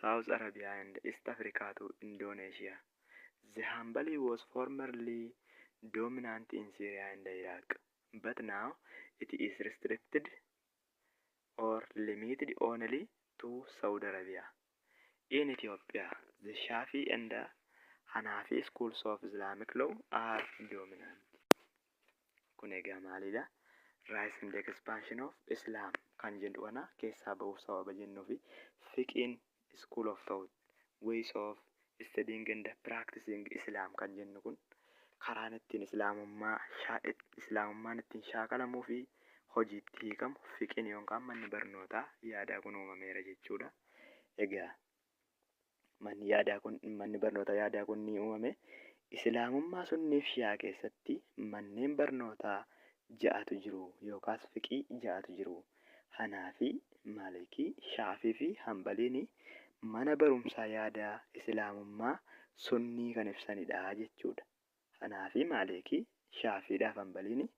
S1: South Arabia and East Africa to Indonesia. The Hanbali was formerly dominant in Syria and Iraq, but now it is restricted or limited only to Saudi Arabia. In Ethiopia, the Shafi and the Hanafi schools of Islamic law are dominant. Kun egaa maalidha? Rise and expansion of Islam kan jedhu kana keessaa bahuuf sababa jennuu fi fiqiin school of thought, ways of studying and practicing Islam kan jennu kun karaan ittiin islaamummaan ittiin shaakalamuu fi hojiitti hiikamu fiqiin yookaan manni barnootaa yaadaa kun uumameera jechuudha. Egaa manni barnoota yaadaa kun ni uumame. Islaamummaa sunniif shi'aa keessatti manneen barnootaa 6tu jiru yookaas fiqii 6tu jiru. Hanafii, Maalikii, Shaafii fi Hanbaliin mana barumsaa yaadaa Islaamummaa sunnii kan ibsanidha jechuudha. Hanafii, Maalikii, Shaafii fi Hanbaliin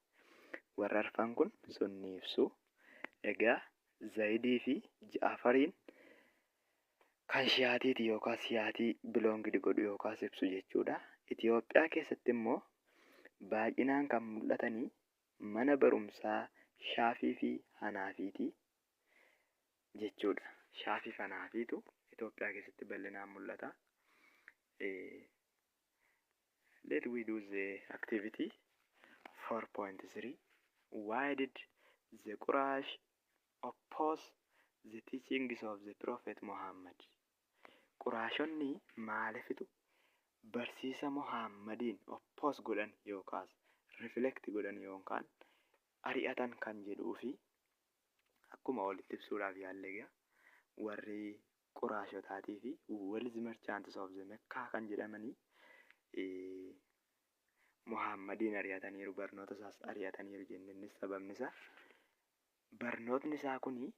S1: warra arfan kun sunnii ibsu. Egaa Zayidii fi Ja'fariin kan shi'aatiiti yookaas shi'aatii biloongidi godhu yookaas ibsu jechuudha. Itoophiyaa keessatti immoo baay'inaan kan mul'atanii mana barumsaa Shaafii fi Hanafiiti jechuudha. Shaafii fi Hanafiitu Itoophiyaa keessatti bal'inaan mul'ata. Let we do the activity 4.3. Why did the Quraysh oppose the teachings of the Prophet Muhammad? Quraashonni maalifitu barsiisa Muhammadiin oppose godhan yookaas reflect godhan yookaan ari'atan kan jedhuu fi akkuma walitti ibsuudhaaf yaalle warri Quraashotaatii fi Wealth Merchants of the Mecca kan jedhamanii Muhammadiin ari'ataniiru, barnoota isaas ari'ataniiru jenninnis sababni isaa barnootni isaa kuni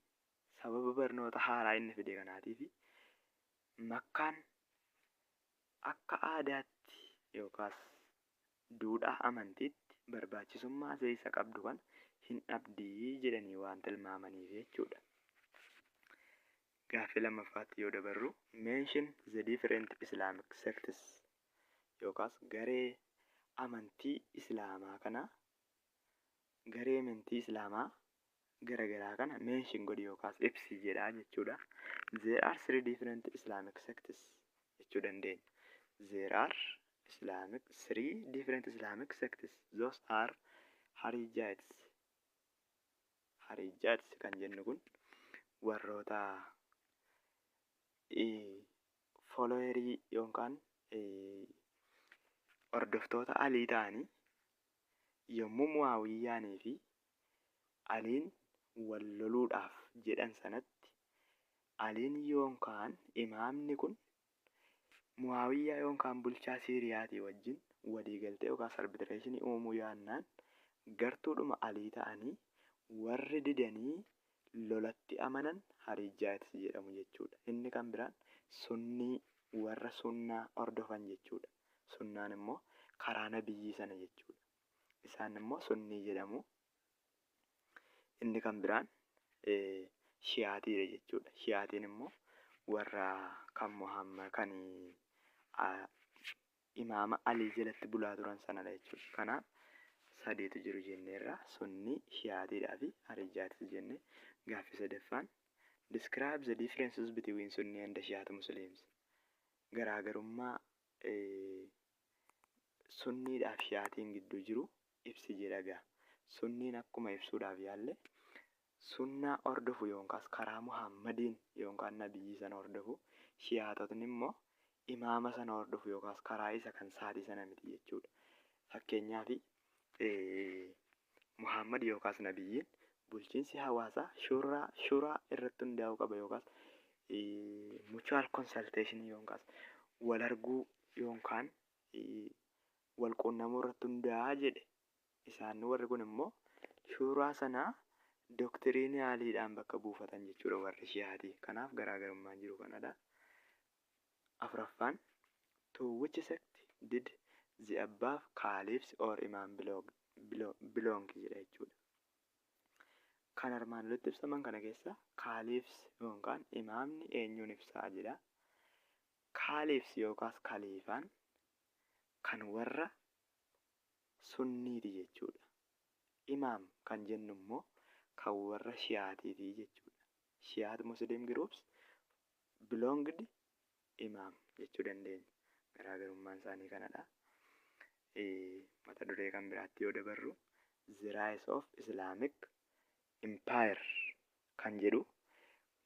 S1: sababa barnoota haaraa inni fide kanaatiif Makkaan akka aadaatti yookaas duudhaa amantiitti barbaachisummaa isa qabdu kan hin dhabdii jedhanii waan tilmaamaniif jechuudha. Gaaffii lammaffaatti yoo dabarru mention the different Islamic sects yookaas garee amantii Islaamaa kana garee amantii Islaamaa garagaraa kana mention godhi yookaas ibsi jedha jechuudha. There are 3 different Islamic sects jechuu dandeenya. There are 3 different Islamic sects. Those are Harijites. Harijites kan jennu kun warroota followerii yookaan hordoftoota Alii ta'anii yommuu Muawiyyaanii fi Aliin wal loluudhaaf jedhan sanatti Aliin yookaan imaamni kun Muawiyyaa yookaan bulchaa Siiriyaatii wajjin waliigaltee yookaas arbitreeshinii uumuu yaannaan gartuudhuma Alii ta'anii warri didanii lolatti amanan Harijites jedhamu jechuudha. Inni kan biraan sunnii warra sunnaa hordofan jechuudha. Sunnaan immoo karaa nabiyyii sana jechuudha. Isaan immoo sunnii jedhamu. Inni kan biraan shi'aatiidha jechuudha. Shi'aatiin immoo warra kan Muhammad kan imaama Alii jalatti bulaa turan sanadha jechuudha. Kanaaf sadeetu jiru jenneerra sunnii, shi'aatiidhaa fi Harijites jenne. Gaaffii sadaffaan describe the differences between Sunni and Shi'at Muslims. Garaagarummaa sunniidhaaf shi'aatiin gidduu jiru ibsi jedha. Sunniin akkuma ibsuudhaaf yaalle sunnaa hordofu yookaas karaa Muhammadiin yookaan nabiyyii sana hordofu, shi'aatotni immoo imaama sana hordofu yookaas karaa isa kan saatii sana miti jechuudha. Fakkeenyaaf Muhammad yookaas nabiyyiin bulchiinsi hawaasaa shuraa irratti hundaa'uu qaba yookaas mutual consultation yookaas wal arguu yookaan wal quunnamuu irratti hundaa'a jedhe. Isaan warri kun immoo shuraa sanaa doktiriinaaliidhaan bakka buufatan jechuudha warri shi'aatii. Kanaaf garaagarummaan jiru kanadha. Afuraffaan to which sect did the above caliphs or imam belong jedha jechuudha. Kan armaan olitti ibsaman kana keessa caliphs yookaan imaamni eenyuun ibsaa jedha. Caliphs yookaas kaliifaan kan warra sunniiti jechuudha. Imaam kan jennu immoo kan warra shi'aatiiti jechuudha. Shi'aat Muslim groups belonged imaam jechuu dandeenya. Garaagarummaan isaanii kanadha. Mata duree kan biraatti yoo dabarru the rise of Islamic Empire kan jedhu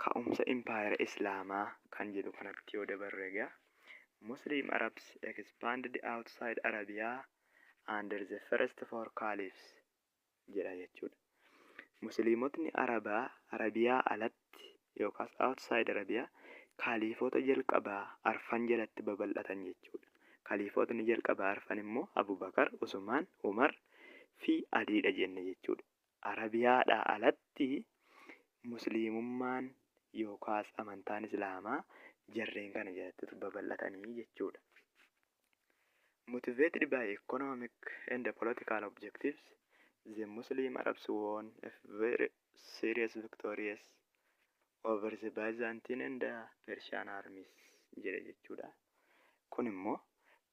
S1: ka'umsa Empire Islaamaa kan jedhu kanatti yoo dabarru egaa Muslim Arabs expanded outside Arabia under the first 4 caliphs jedha jechuudha. Musliimotni Arabiyaa alatti yookaas outside Arabiyaa kaalifoota jalqabaa arfan jalatti babal'atan jechuudha. Kaalifootni jalqabaa arfan immoo Abubakar, Usmaan, Umar fi Aliidha jenne jechuudha. Arabiyaadhaa alatti musliimummaan yookaas amantaan islaamaa jarreen kana jalatti babal'atanii jechuudha. Motivated by economic and political objectives, the Muslim Arabs won a very serious victories over the Byzantine and the Persian armies jedha jechuudha. Kun immoo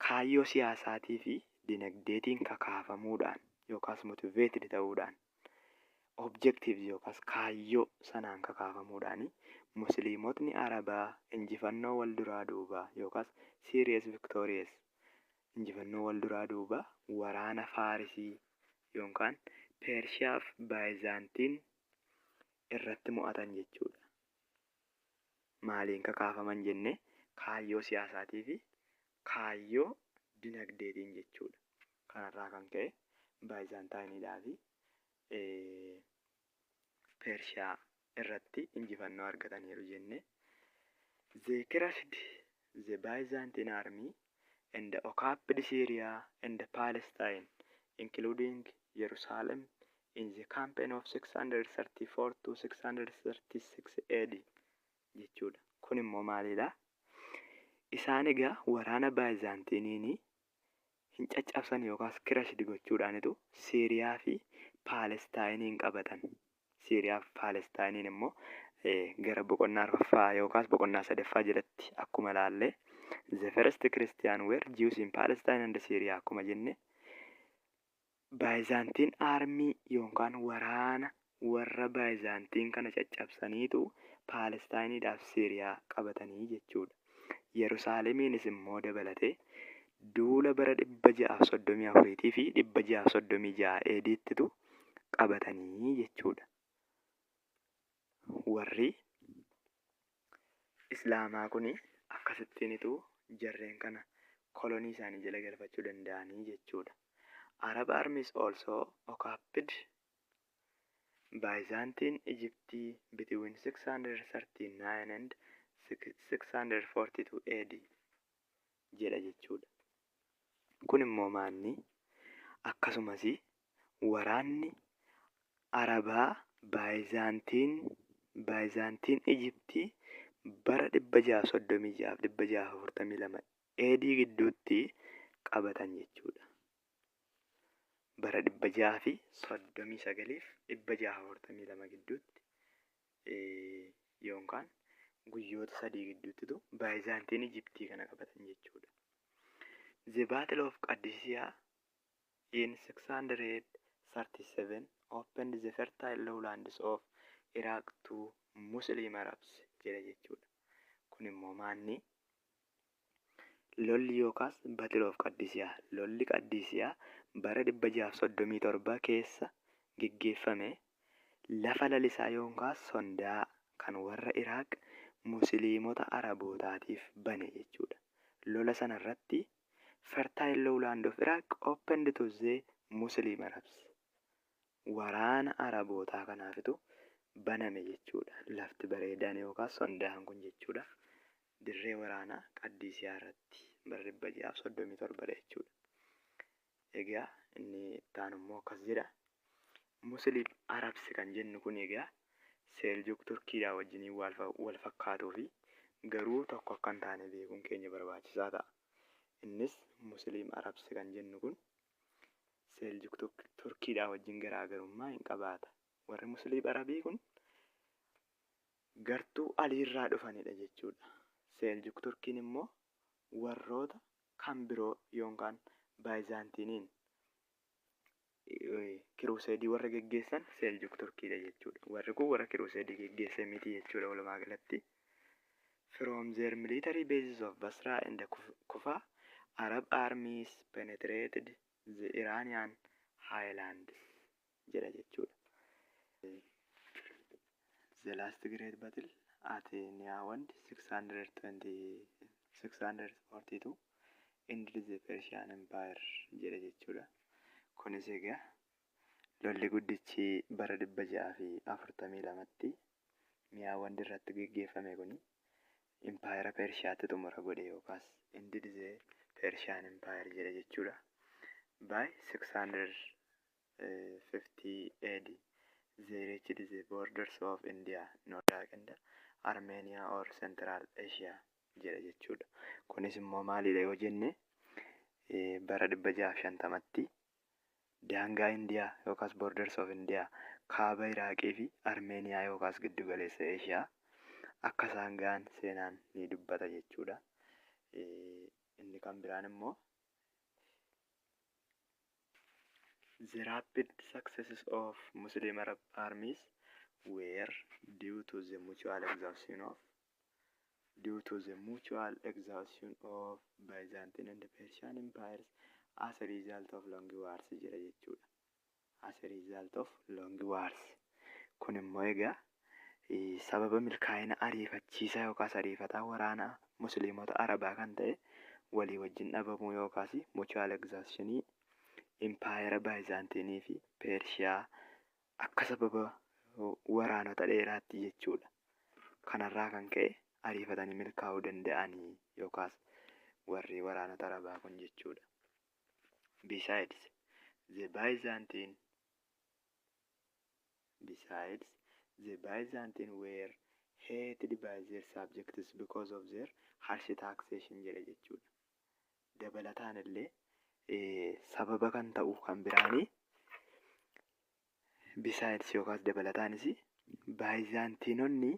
S1: kaayyoo siyaasaatii fi dinagdeetiin kakaafamuudhaan yookaas motivated ta'uudhaan objectives yookaas kaayyoo sanaan kakaafamuudhaan musliimotni Arabaa injifannoo wal duraa duubaa yookaas serious victories injifannoo wal duraa duubaa waraana Faarisii yookaan Pershiyaaf Byzantine irratti mo'atan jechuudha. Maaliin kakaafaman jenne kaayyoo siyaasaatii fi kaayyoo dinagdeetiin jechuudha. Kanarraa kan ka'e Byzantineidhaa fi Pershiyaa irratti injifannoo argataniiru jenne. They crushed the Byzantine army and occupied Syria and Palestine, including Jerusalem, in the campaign of 634 to 636 AD jechuudha. Kun immoo maalidha? Isaan egaa waraana Byzantiniin hin caccabsan yookaas kirashdi gochuudhaanitu Siiriyaa fi Paalestaayiniin qabatan. Siiriyaa fi Paalestaayiniin immoo gara boqonnaa arfaffaa yookaas boqonnaa sadaffaa jalatti akkuma ilaalle the first Christian were Jews in Palestine and Syria akkuma jenne Byzantine army yookaan waraana warra Byzantine kana caccabsaniitu Paalestaayiniidhaaf Siiriyaa qabatanii jechuudha. Yerusaalemiinis immoo dabalatee duula bara 634 fi 636 AD'ttitu qabatanii jechuudha. Warri Islaamaa kuni akkasittiinitu jarreen kana kolonii isaanii jala galfachuu danda'anii jechuudha. Arab armies also occupied Byzantine Egypt between 639 and 642 AD jedha jechuudha. Kun immoo maanni akkasumas waraanni Arabaa Byzantine Egypt bara 636 fi 642 AD gidduutti qabatan jechuudha. Bara 639 fi 642 gidduutti yookaan guyyoota 3 gidduuttitu Byzantine Egypt kana qabatan jechuudha. The Battle of Qadisiyah in 637 opened the fertile lowlands of Iraq to Muslim Arabs jedha jechuudha. Kun immoo maanni lolli yookaas Battle of Qadisiyah. Lolli Qadisiyah bara 637 keessa geggeeffame lafa lalisaa yookaas sondaa kan warra Iraaq musliimota Arabootaatiif bane jechuudha. Lola sana irratti fertile lowland of Iraq opened to the Muslim Arabs. Waraana Arabootaa kanaafitu baname jechuudha. Lafti bareedaan yookaas sondaan kun jechuudha. Dirree waraanaa Qadisiyaa irratti bara 637 jechuudha. Egaa inni ittaan immoo akkas jedha. Muslim Arabs kan jennu kun egaa Seljuk Turkiidhaa wajjiniin wal fakkaatuu fi garuu tokko akka hin taane beekuun keenya barbaachisaa ta'a. Innis Muslim Arabs kan jennu kun Seljuk Turkiidhaa wajjin garaagarummaa hin qabaata. Warri Muslim Arabii kun gartuu aliirraa dhufanidha jechuudha. Seljuk Turkiin immoo warroota kan biroo yookaan Byzantiniin kiruuseedii warra geggeessan Seljuk Turkiidha jechuudha. Warri kun warra kiruuseedii geggeessan miti jechuudha walumaa galatti. From their military bases of Basra and Kufa, Arab armies penetrated the Iranian highlands jedha jechuudha. The last great battle at Nihawand 642 ended the Persian Empire jedha jechuudha. Kunis egaa lolli guddichi bara 642tti Nihawand irratti geggeeffame kuni impaayera Pershiyaatti xumura godhe yookaas ended the Persian Empire jedha jechuudha. By 650 AD they reached the borders of India, North and Armenia or Central Asia jedha jechuudha. Kunis immoo maalidha yoo jenne bara 650tti daangaa Indiyaa yookaas borders of India kaaba Iraaqii fi Armeeniyaa yookaas giddu galeessa Eeshiyaa akka isaan ga'an seenaan ni dubbata jechuudha. Inni kan biraan immoo the rapid successes of Muslim Arab armies were due to the mutual exhaustion of Byzantine and Persian empires as a result of long wars jedha jechuudha. As a result of long wars. Kun immoo egaa sababa milkaa'ina ariifachiisaa yookaas ariifataa waraanaa musliimota arabaa kan ta'e walii wajjin dhabamuu yookaas mutual exhaustionii impaayera Byzantinii fi Pershiyaa akka sababa waraanota dheeraatti jechuudha. Kanarraa kan ka'e ariifatanii milkaa'uu danda'anii yookaas warri waraanota arabaa kun jechuudha. Besides, the Byzantine were hated by their subjects because of their harsh taxation jedha jechuudha. Dabalataan illee sababa kan ta'u kan biraanii besides yookaas dabalataanis Byzantinonni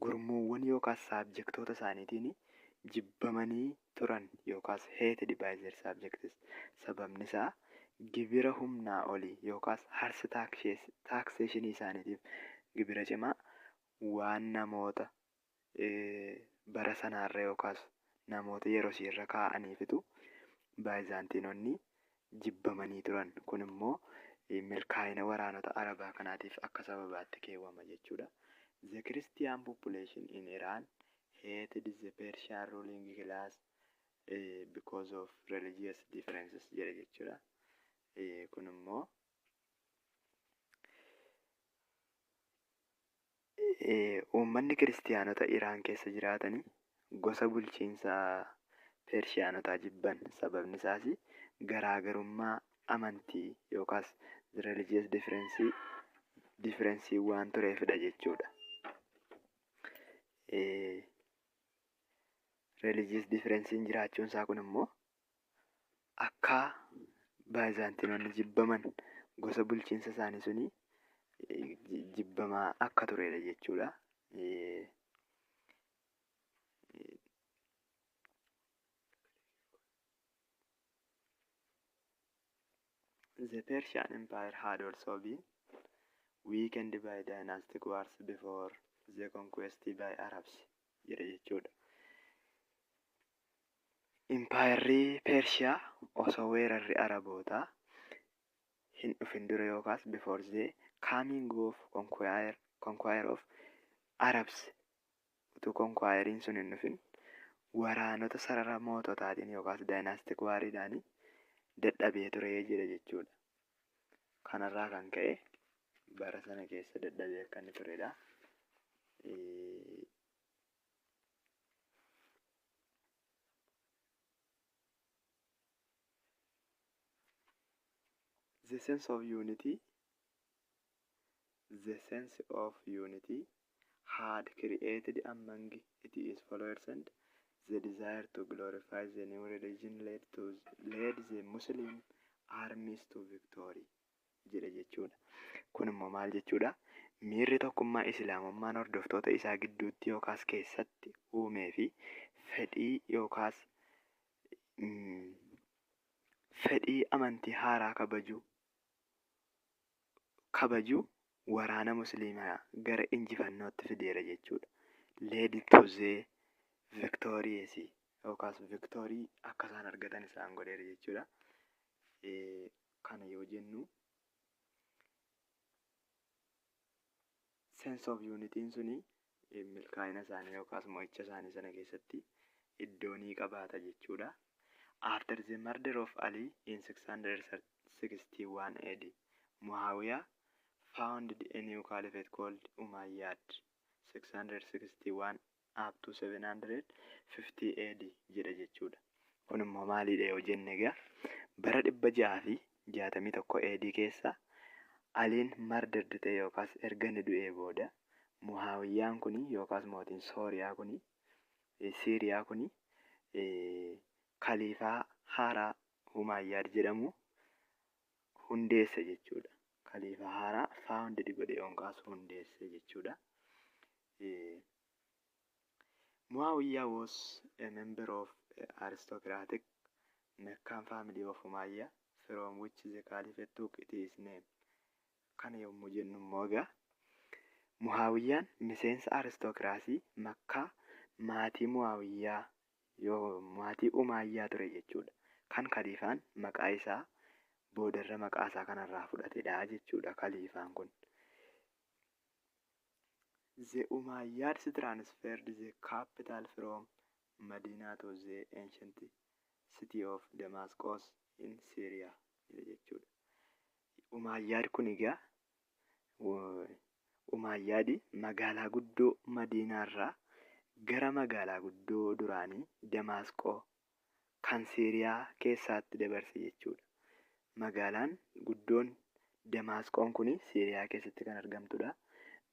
S1: gurmuuwwan yookaas saabjektoota isaaniitiin jibbamanii turan yookaas hated by their subjects. Sababni isaa gibira humnaa olii yookaas harsh taxationii isaaniitiif gibira cimaa waan namoota bara sanaarra yookaas namoota yeroo siirra kaa'aniifitu Byzantinonni jibbamanii turan. Kun immoo milkaa'ina waraanota arabaa kanaatiif akka sababaatti keewwama jechuudha. The Christian population in Iran hated the Persian ruling class because of religious differences jedha jechuudha. Kun immoo uummanni kiristiyaanota Iraan keessa jiraatanii gosa bulchiinsa Pershiyaanotaa jibban. Sababni isaas garaagarummaa amantii yookaas religious difference waan tureefidha jechuudha. Religious difference jiraachuun isaa kun immoo akka Byzantinonni jibbaman gosa bulchiinsa isaanii suni jibbamaa akka turedha jechuudha. The Persian Empire had also been weakened by dynastic wars before the conquest by Arabs jedha jechuudha. Impaayerri Pershiyaa osoo weerarri Arabootaa hin dhufin dura yookaas before the coming of conqueror of Arabs utuu conqueroriin sun hin dhufin waraanota sarara moototaatiin yookaas dynastic wariidhaan dadhabee ture jedha jechuudha. Kanarraa kan ka'e bara sana keessa dadhabee akka inni turedha. The sense of unity had created among its followers and the desire to glorify the new religion led the Muslim armies to victory jedha jechuudha. Kun immoo maal jechuudha? Miirri tokkummaa Islaamummaan hordoftoota isaa gidduutti yookaas keessatti uumee fi fedhii yookaas fedhii amantii haaraa kabajuu waraana musliimaa gara injifannootti fideera jechuudha. Led to the victorious yookaas victory akka isaan argatan isaan godheera jechuudha. Kana yoo jennu sense of unity suni milkaa'ina isaanii yookaas mo'icha isaanii sana keessatti iddoo ni qabaata jechuudha. After the murder of Ali in 661 AD, Muawiyah founded a new caliphate called Umayyad 661 up to 750 AD jedha jechuudha. Kun immoo maalidha yoo jenne egaa bara 661 AD keessa Aliin mardardi ta'e yookaas erga inni du'ee booda Muhaawiyyaan kun yookaas mootiin Sooriyaa kun Siiriyaa kun Khaliifaa haaraa Umayyaad jedhamu hundeesse jechuudha. Khaliifaa haaraa founded godhe yookaas hundeesse jechuudha. Muawiyah was a member of aristocratic Meccan family of Umayyah from which the caliphate took its name. Kana yommuu jennu immoo egaa Muawiyyaan miseensa aristokiraasii Makkaa maatii Muawiyyaa maatii Umayyaa ture jechuudha. Kan khaliifaan maqaa isaa boodarra maqaa isaa kanarraa fudhatedha jechuudha khaliifaan kun. The Umayyads transferred the capital from Medina to the ancient city of Damascus in Syria jechuudha. Umayyaad kun egaa Umayyaad magaalaa guddoo Madiinaarraa gara magaalaa guddoo duraanii Damasqoo kan Siiriyaa keessaatti dabarse jechuudha. Magaalaan guddoon Damasqoon kun Siiriyaa keessatti kan argamtudha.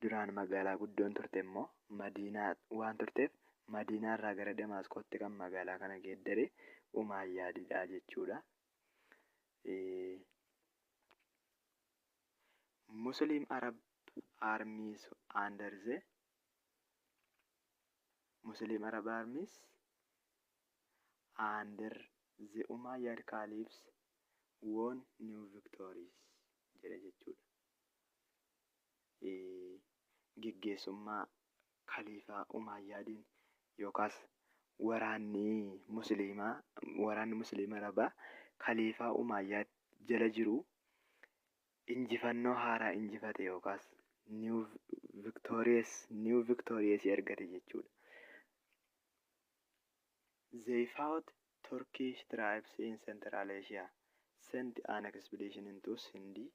S1: Duraan magaalaa guddoon turte immoo Madiinaa waan turteef Madiinaarraa gara Damasqootti kan magaalaa kana geeddare Umayyaadidha jechuudha. Muslim Arab armies under the Umayyad Caliphs won new victories jedha jechuudha. Geggeessummaa Khaliifaa Umayyaadiin yookaas waraanni Musliimaa Arabaa Khaliifaa Umayyaad jala jiru injifannoo haaraa injifate yookaas new victorious argate jechuudha. They fought Turkish tribes in Central Asia, sent an expedition into Sindhi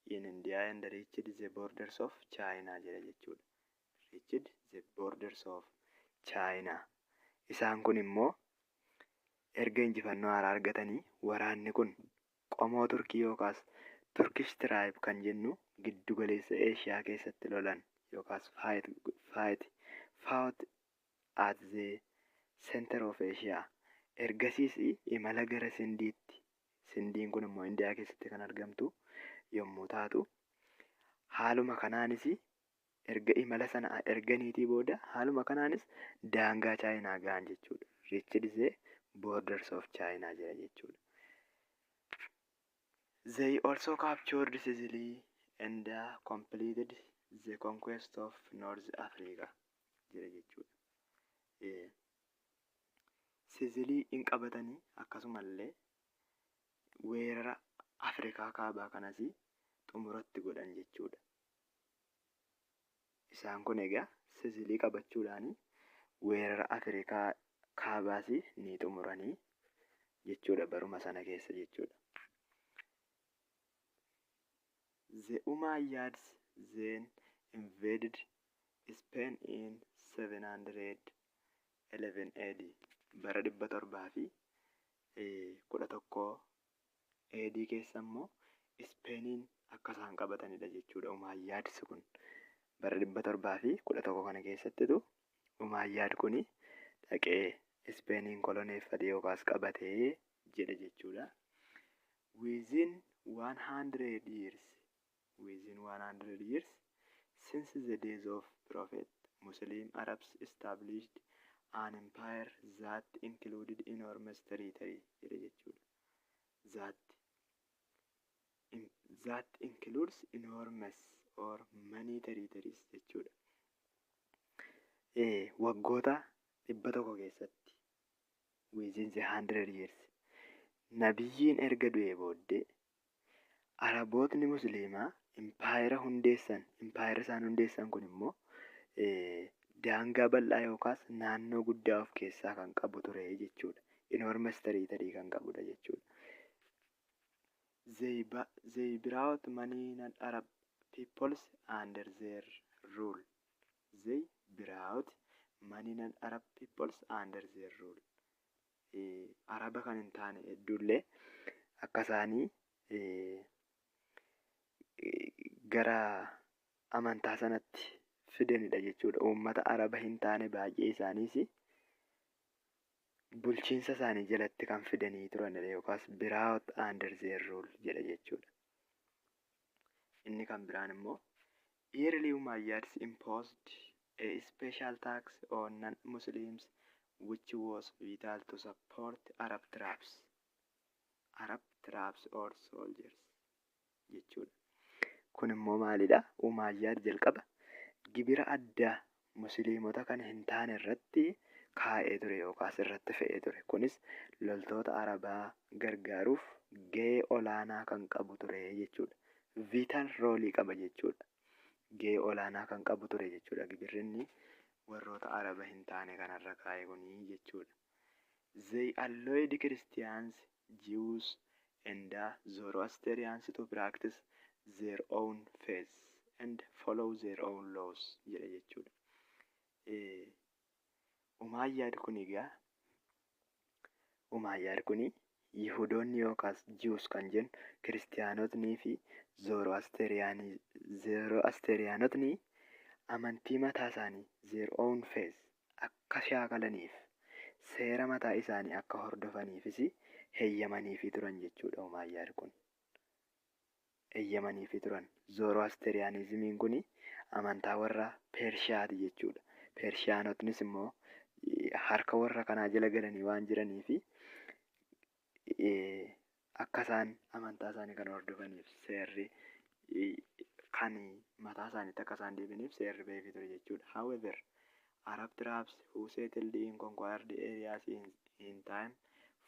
S1: in India and reached the borders of China jedha jechuudha. Reached the borders of China. Isaan kun immoo erga injifannoo haaraa argatanii waraanni kun qomoo Turkii yookaas Turkish tribe kan jennu giddu galeessa Eeshiyaa keessatti lolan yookaas fought at the center of Asia. Ergasiis imala gara Sindiitti. Sindiin kun immoo Indiyaa keessatti kan argamtu yommuu taatu haaluma kanaanis erga imala sana erganiitii booda haaluma kanaanis daangaa Chaayinaa ga'an jechuudha. Reached the borders of China jedha jechuudha. They also captured Sicily and completed the conquest of North Africa jedha jechuudha. Sicily in qabatanii akkasumallee weerara Afrikaa kaabaa kanas xumuratti godhan jechuudha. Isaan kun egaa Sicily qabachuudhaan weerara Afrikaa kaabaas ni xumuranii jechuudha baruma sana keessa jechuudha. The Umayyads then invaded Spain in 711 AD. Bara 711 AD keessa immoo Spainiin akka isaan qabatanidha jechuudha. Umayyaadis kun bara 711 kana keessattitu Umayyaad kun dhaqee Spainiin koloneeffate yookaas qabatee jedha jechuudha. Within 100 years since the days of Prophet, Muslim Arabs established an empire that included enormous territory jedha jechuudha. That includes enormous or many territories jechuudha. Waggoota 100 keessatti within the 100 years nabiyyiin erga du'ee booddee Arabootni Musliimaa impaayera isaan hundeessan kun immoo daangaa bal'aa yookaas naannoo guddaa of keessaa kan qabu ture jechuudha. Enormous territory kan qabudha jechuudha. They brought many non-Arab peoples under their rule. They brought many non-Arab peoples under their rule. Araba kan hin taane hedduullee akka isaanii gara amantaa sanatti fidanidha jechuudha. Uummata araba hin taane baay'ee isaaniis bulchiinsa isaanii jalatti kan fidanii turanidha yookaas brought under their rule jedha jechuudha. Inni kan biraan immoo early Umayyads imposed a special tax on non-Muslims which was vital to support Arab troops or soldiers jechuudha. Kun immoo maalidha? Umayyaad jalqaba gibira addaa musliimota kan hin taane irratti kaa'ee ture yookaas irratti fe'ee ture. Kunis loltoota arabaa gargaaruuf gahee olaanaa kan qabu ture jechuudha. Vital roolii qaba jechuudha. Gahee olaanaa kan qabu ture jechuudha. Gibirri inni warroota araba hin taane kanarra kaa'e kunii jechuudha. They allowed Christians, Jews and Zoroastrians to practice their own faith and follow their own laws jedha jechuudha. Umayyaad kuni Yihudoonni yookaas Jews kan jennu Kiristiyaanotnii fi Zoroastriyaanotni amantii mataa isaanii their own faith akka shaakalaniif seera mataa isaanii akka hordofaniifis heeyyamaniifi turan jechuudha. Umayyaad kun heeyyamaniifi turan. Zoroastriyaanizimiin kun amantaa warra Pershiyaati jechuudha. Pershiyaanotnis immoo harka warra kanaa jala galanii waan jiraniifi akka isaan amantaa isaanii kan hordofaniif seerri kan mataa isaaniitti akka isaan deebi'aniif seerri ba'eefii ture jechuudha. However, Arab tribes who settled in conquered areas in time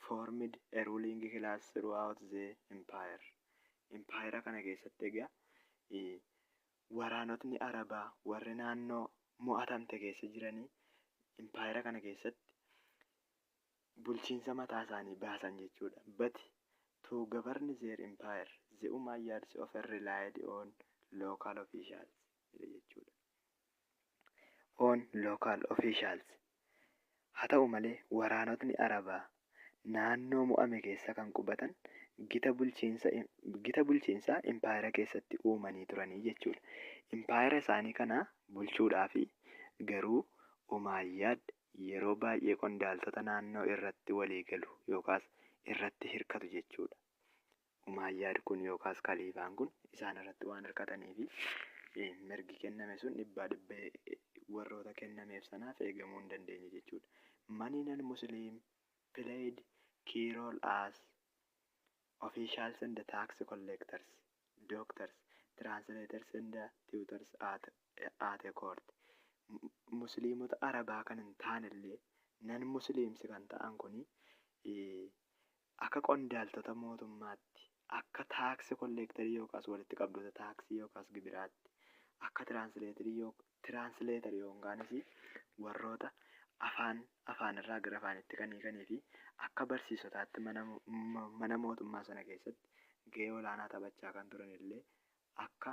S1: formed a ruling class throughout the empire. Empire kana keessatti egaa waraanotni arabaa warri naannoo mo'atamte keessa jiranii empire kana keessatti bulchiinsa mataa isaanii baasan jechuudha. But to govern their empire, the Umayyads often relied on local officials jechuudha. On local officials. Haa ta'u malee waraanotni arabaa naannoo mo'ame keessa kan qubatan gita bulchiinsaa empire keessatti uumanii turanii jechuudha. Empire isaanii kana bulchuudhaaf garuu Umayyaad yeroo baay'ee qondaaltota naannoo irratti walii galu yookaas irratti hirkatu jechuudha. Umayyaad kun yookaas kaliifaan kun isaan irratti waan hirkataniifi mirgi kenname sun dhibbaa dhibbee warroota kennameef sanaaf eegamuu hin dandeenye jechuudha. Many non-Muslim played key role as officials and tax collectors, doctors, translators and tutors at a court. Musliimota arabaa kan hin taanellee non-Muslims kan ta'an kuni akka qondaaltota mootummaatti, akka taaksii kolleektarii yookaas walitti qabdoota taaksii yookaas gibiraatti, akka tiraansleetarii yookaanis warroota afaan irraa gara afaanitti kan hiikanii fi akka barsiisotaatti mana mootummaa sana keessatti gahee olaanaa taphachaa kan turan illee akka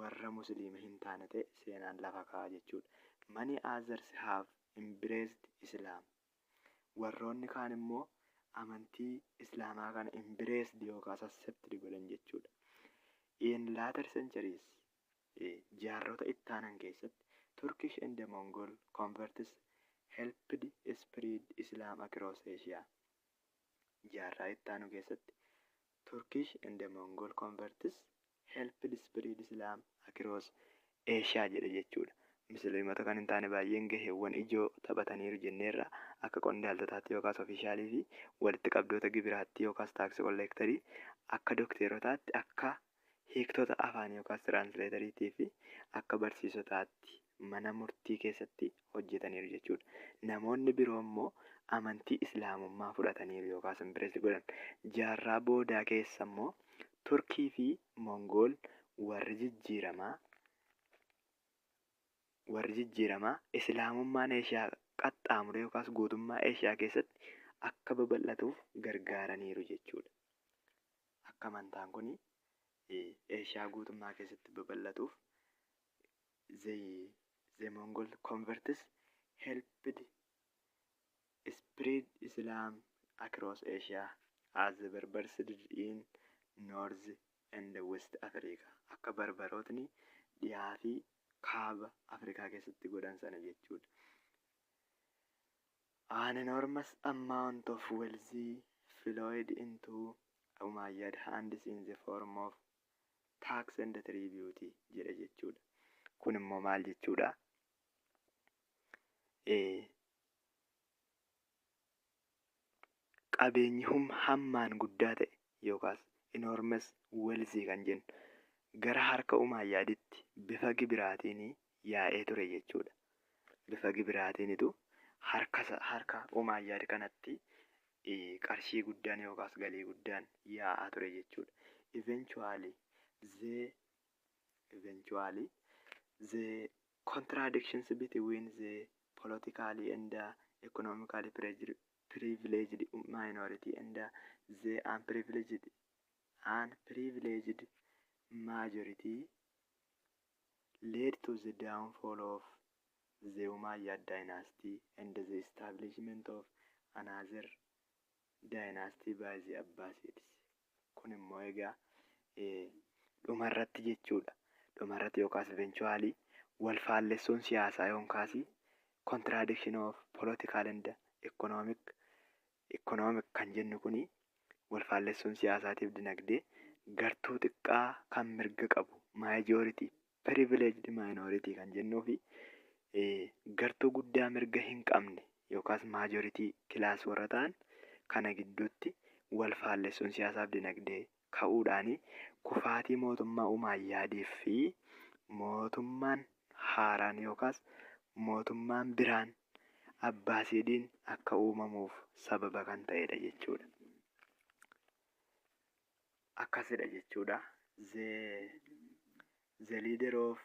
S1: warra musliima hin taane ta'e seenaan lafa kaa'a jechuudha. Many others have embraced Islam. Warroonni kaan immoo amantii islaamaa kana embraced yookaas accepted godhan jechuudha. In later centuries, jaarrota ittaanan keessatti Turkish and Mongol converts helped spread Islam across Asia. Jaarraa ittaanu keessatti Turkish and Mongol converts helped spread Islam across Asia jedha jechuudha. Musliimota kan hin taane baay'een gaheewwan ijoo taphataniiru jenneerra akka qondaaltotaatti yookaas ofishaalii fi walitti qabdoota gibiraatti yookaas taaksii kolleektarii akka dokteerotaatti akka hiiktota afaan yookaas tiraansileetariitii fi akka barsiisotaatti mana murtii keessatti hojjetaniiru jechuudha. Namoonni biroo immoo amantii islaamummaa fudhataniiru yookaas imbireessi godhan. Jaarraa boodaa keessa immoo Turkii fi Mongool warri jijjiiramaa islaamummaan Eeshiyaa qaxxaamure yookaas guutummaa Eeshiyaa keessatti akka babal'atuuf gargaaraniiru jechuudha. Akka amantaan kun Eeshiyaa guutummaa keessatti babal'atuuf the Mongol converts helped spread Islam across Asia as the Berbers did in North and West Africa. Akka barbarootni dhiyaa fi kaaba Afrikaa keessatti godhan sana jechuudha. An enormous amount of wealth flowed into Umayyad hands in the form of tax and tribute jedha jechuudha. Kun immoo maal jechuudha? Qabeenyi hammaan guddaa ta'e yookaas enormous wealth kan jennu gara harka Umayyaaditti bifa gibiraatiin yaa'ee ture jechuudha. Bifa gibiraatiinitu harka Umayyaad kanatti qarshii guddaan yookaas galii guddaan yaa'aa ture jechuudha. Eventually the contradictions between the politically and economically privileged minority and the unprivileged majority led to the downfall of the Umayyad dynasty and the establishment of another dynasty by the Abbasids. Kun immoo egaa dhumarratti jechuudha. Dhumarratti yookaas eventually wal faallessuun siyaasaa yookaas contradiction of political and economic kan jennu kuni wal faallessuun siyaasaatiif dinagdee gartuu xiqqaa kan mirga qabu majority privileged minority kan jennuu fi gartuu guddaa mirga hin qabne yookaas majority class warra ta'an kana gidduutti wal faallessuun siyaasaaf dinagdee ka'uudhaan kufaatii mootummaa Umayyaadiif fi mootummaan haaraan yookaas mootummaan biraan Abbaasidiin akka uumamuuf sababa kan ta'edha jechuudha. Akkasidha jechuudha. The leader of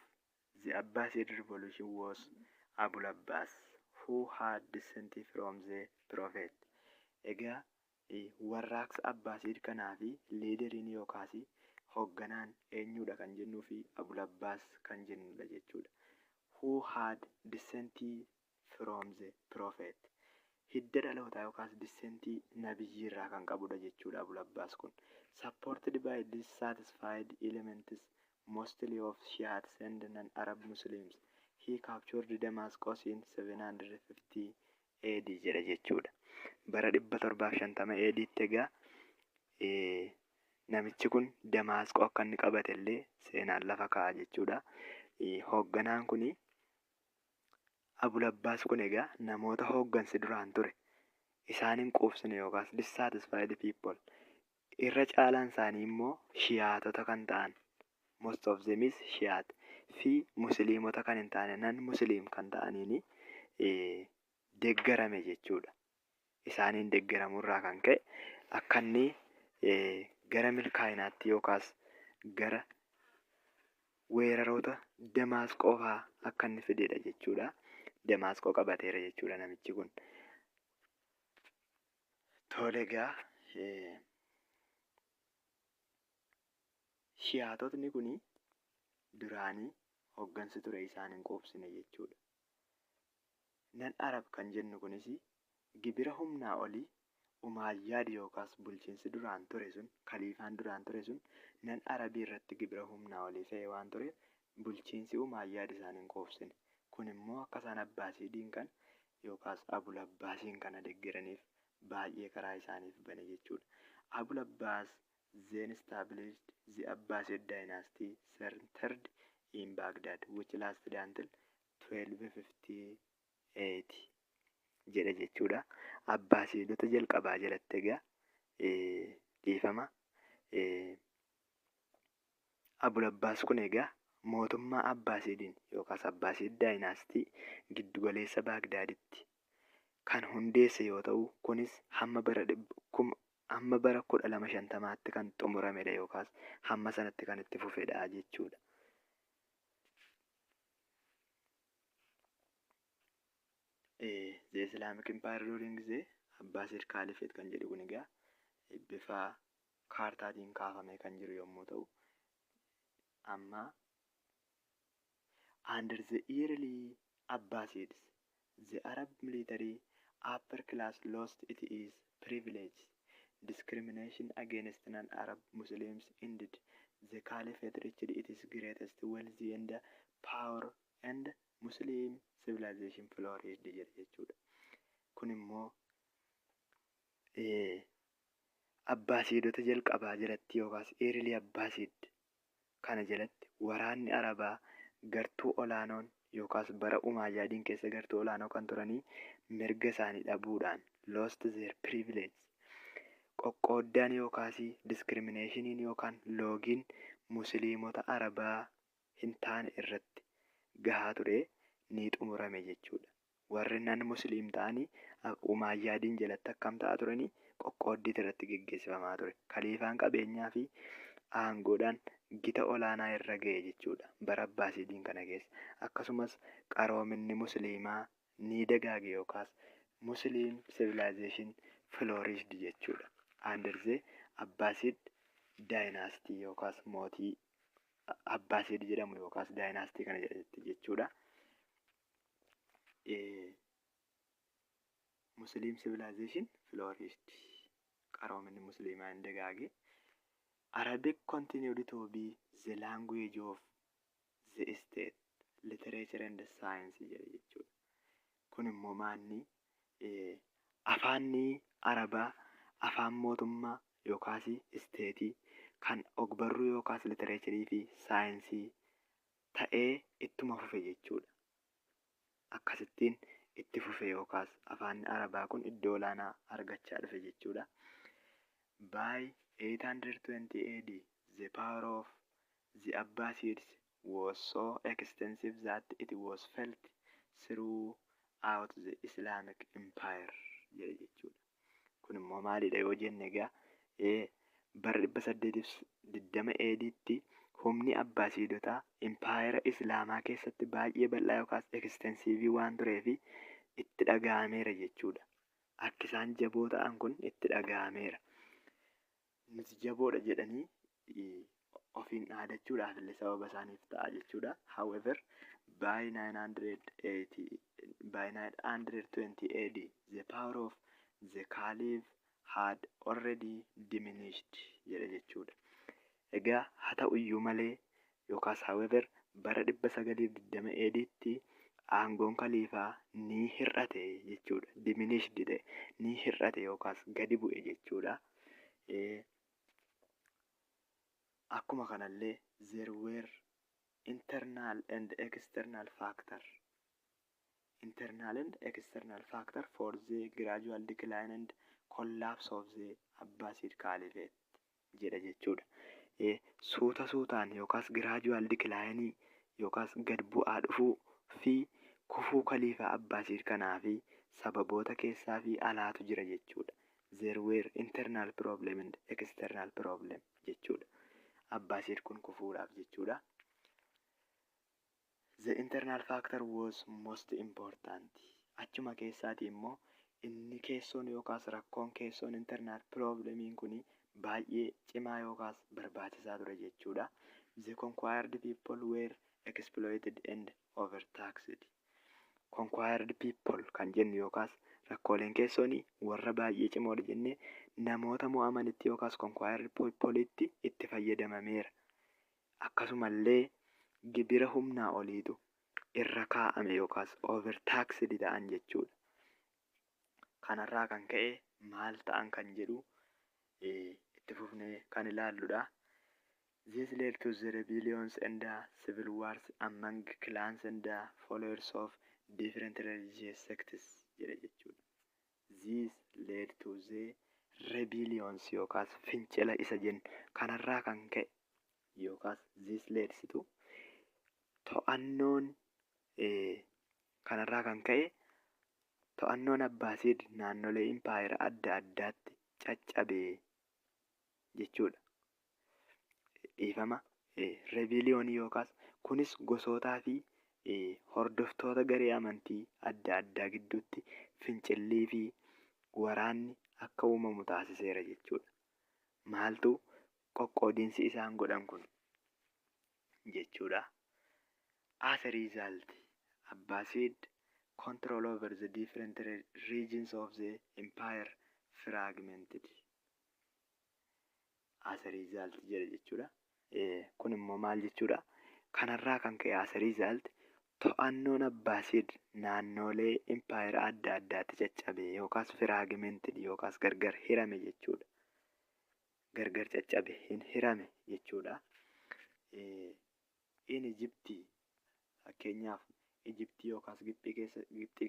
S1: the Abbasid revolution was Abul Abbas, who had descended from the prophet. Egaa warraaqsa Abbaasid kanaa fi liideriin yookaas hoogganaan eenyudha kan jennuu fi Abul Abbas kan jennudha jechuudha. Who had descended from the prophet. Hidda dhalootaa yookaas descendii nabiyyii irraa kan qabudha jechuudha Abul Abbas kun. Supported by dissatisfied elements mostly of Shiites and non-Arab Muslims, he captured Damascus in 750 AD jedha jechuudha. Bara 750 AD'tti egaa namichi kun Damaasqoo akka inni qabate illee seenaan lafa kaa'a jechuudha. Hoogganaan kuni Abul Abbas kun egaa namoota hooggansi duraan ture isaanin quufsine yookaas dissatisfied people irra caalaan isaanii immoo shiyaatota kan ta'an most of them is shiyaat fi musliimota kan hin taane nan musliim kan ta'aniin deeggarame jechuudha. Isaaniin deeggaramurraa kan ka'e akka inni gara milkaa'inaatti yookaas gara weeraroota Damaasqoo fa'aa akka inni fidedha jechuudha. Damaasqoo qabateera jechuudha namichi kun. Tole egaa shiyaatotni kuni duraanii hooggansi ture isaan hin quubsine jechuudha. Nan Arab kan jennu kunis gibira humnaa olii Umayyaad yookaas bulchiinsi duraan ture sun kaliifaan duraan ture sun nan Arabii irratti gibira humnaa olii fe'ee waan tureef bulchiinsi Umayyaad isaan hin quubsine. Kun immoo akka isaan Abbaasidiin kan yookaas Abul Abbaasiin kana deeggaraniif baay'ee karaa isaaniif bane jechuudha. Abul Abbas then established the Abbasid dynasty centered in Baghdad which lasted until 1258 jedha jechuudha. Abbaasidota jalqabaa jalatti egaa dhiifama. Abul Abbas kun egaa mootummaa Abbaasidiin yookaas Abbaasid daayinaastii giddugaleessa Baagdaaditti kan hundeesse yoo ta'u kunis hamma bara 1250tti kan xumuramedha yookaas hamma sanatti kan itti fufedha jechuudha. The Islamic Empire during the Abbasid Caliphate kan jedhu kun egaa bifa kaartaatiin kaafamee kan jiru yommuu ta'u amma under the early Abbasids the Arab military upper class lost its privilege. Discrimination against non-Arab Muslims ended. The Caliphate reached its greatest wealth and power, and Muslim civilization flourished jechuudha. Kun immoo Abbaasiidota jalqabaa jalatti yookaas eerilii Abbaasiid kana jalatti waraanni Arabaa gartuu olaanoon yookaas bara Umayyaadiin keessa gartuu olaanoo kan turanii mirga isaanii dhabuudhaan lost their privilege. Qoqqooddaan yookaas discriminationiin yookaan loogiin musliimota Arabaa hin taane irratti gahaa ture ni xumurame jechuudha. Warri nan musliim ta'anii Umayyaadiin jalatti akkam ta'a turanii qoqqooddiit irratti geggeessifamaa ture. Kaliifaan qabeenyaa fi aangoodhaan gita olaanaa irra ga'e jechuudha bara Abbaasiidiin kana keessa. Akkasumas qaroominni musliimaa ni dagaage yookaas Muslim civilization flourished jechuudha. Under the Abbasid dynasty yookaas mootii Abbaasiid jedhamu yookaas dynasty kana jedhatti jechuudha. Muslim civilization flourished. Qaroominni musliimaa hin dagaage. Arabic continued to be the language of the state, literature and science jechuudha. Kun immoo maanni afaanni Arabaa afaan mootummaa yookaas isteetii kan ogbarruu yookaas literaaturii fi saayinsii ta'ee ittuma fufe jechuudha. Akkasittiin itti fufe yookaas afaanni Arabaa kun iddoo olaanaa argachaa dhufe jechuudha. By 820 AD, the power of the Abbasids was so extensive that it was felt throughout the Islamic Empire jechuudha. Kun immoo maalidha yoo jenne egaa bara 820 AD'tti humni Abbaasiidotaa impaayera Islaamaa keessatti baay'ee bal'aa yookaas ekstensiivii waan tureefi itti dhaga'ameera jechuudha. Akka isaan jaboo ta'an kun itti dhaga'ameera. Nuti jaboodha jedhanii ofiin dhaadachuudhaaf illee sababa isaaniif ta'a jechuudha. However, by 920 AD, the power of the Caliph had already diminished jedha jechuudha. Egaa haa ta'uyyuu malee yookaas however bara 920 AD'tti aangoon kaliifaa ni hir'ate jechuudha. Diminished ta'e ni hir'ate yookaas gadi bu'e jechuudha. Akkuma kanallee there were internal and external factor for the gradual decline and collapse of the Abbasid Caliphate jedha jechuudha. Suuta suutaan yookaas gradual decline yookaas gad bu'aa dhufuu fi kufuu kaliifaa Abbasid kanaa fi sababoota keessaa fi alaatu jira jechuudha. There were internal problem and external problem jechuudha. Abbasid kun kufuudhaaf jechuudha. The internal factor was most important. Achuma keessaati immoo inni keessoon yookaas rakkoon keessoon internal problemiin kun baay'ee cimaa yookaas barbaachisaa ture jechuudha. The conquered people were exploited and overtaxed. Conquered people kan jennu yookaas rakkooleen keessoon warra baay'ee cimoodha jennee namoota mo'amanitti yookaas conquered people'itti itti fayyadamameera. Akkasumallee gibira humnaa oliitu irra kaa'ame yookaas overtaxed ta'an jechuudha. Kanarraa kan ka'e maal ta'an kan jedhu itti fufnee kan ilaalludha. This led to the rebellions and civil wars among clans and followers of different religious sects jedha jechuudha. This led to the rebellions yookaas fincila isa jennu kanarraa kan ka'e yookaas this leads to to'annoon kanarraa kan ka'e to'annoon Abbaasid naannolee impaayera adda addaatti caccabee jechuudha. Dhiifama rebellion yookaas kunis gosootaa fi hordoftoota garee amantii adda addaa gidduutti fincillii fi waraanni akka uumamu taasiseera jechuudha. Maaltu qoqqoodiinsi isaan godhan kun jechuudha. As a result, Abbasid control over the different regions of the empire fragmented as a result jedha jechuudha. Kun immoo maal jechuudha? Kanarraa kan ka'e as a result to'annoon Abbaasid naannolee empire adda addaatti caccabe yookaas fragmented yookaas gargar hirame jechuudha. Gargar caccabe hirame jechuudha. In Egyptii fakkeenyaaf Egyptii yookaas Gibxii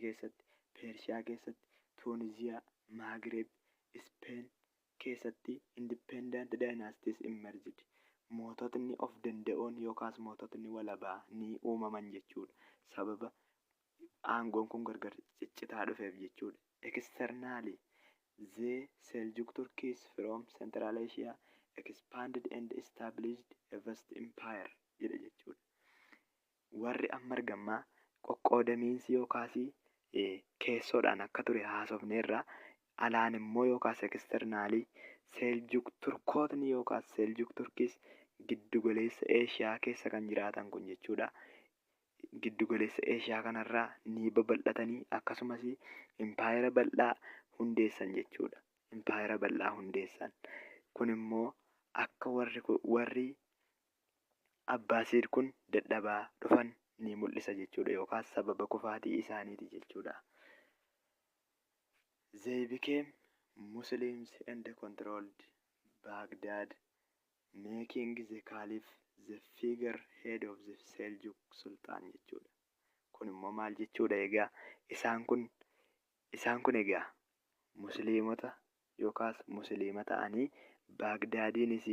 S1: keessatti, Pershiyaa keessatti, Tuuniziyaa, Maagreeb, Speen keessatti independent dynasties emerged. Moototni of danda'oon yookaas moototni walabaa ni uumaman jechuudha. Sababa aangoon kun gargar ciccitaa dhufeef jechuudha. Externally, the Seljuk Turkish from Central Asia expanded and established a vast empire jedha jechuudha. Warri amma argammaa qoqqoodamiinsi yookaas keessoodhaan akka ture haasofneerra alaan immoo yookaas externaalii Seljuk Turkootni yookaas Seljuk Turkiis giddugaleessa Eeshiyaa keessa kan jiraatan kun jechuudha. Giddugaleessa Eeshiyaa kanarraa ni babal'atanii akkasumas impaayera bal'aa hundeessan jechuudha. Impaayera bal'aa hundeessan. Kun immoo akka warri Abbaasid kun dadhabaa dhufan ni mul'isa jechuudha yookaas sababa kufaatii isaaniiti jechuudha. They became Muslims and controlled Baghdad, making the Caliph the figurehead of the Seljuk Sultan jechuudha. Kun immoo maal jechuudha egaa isaan kun egaa musliimota yookaas musliima ta'anii Baagdaadiinis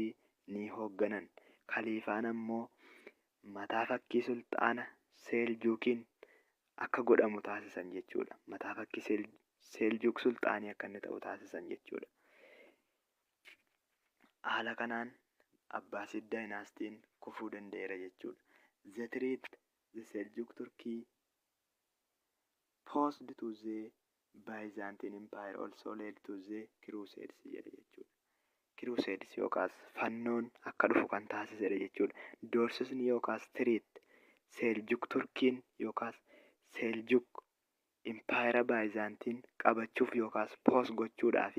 S1: ni hoogganan. Kaliifaan ammoo mataa fakkii sulxaana Seljukiin akka godhamu taasisan jechuudha. Mataa fakkii Seljuk sulxaanii akka inni ta'u taasisan jechuudha. Haala kanaan Abbaasid daayinaastiin kufuu danda'eera jechuudha. The threat the Seljuk Turkey posed to the Byzantine Empire also led to the Crusades jedha jechuudha. Crusades yookaas fannoon akka dhufu kan taasisedha jechuudha. Doorsisni yookaas threat Seljuk Turkiin yookaas Seljuk Empire Byzantine qabachuuf yookaas poos gochuudhaaf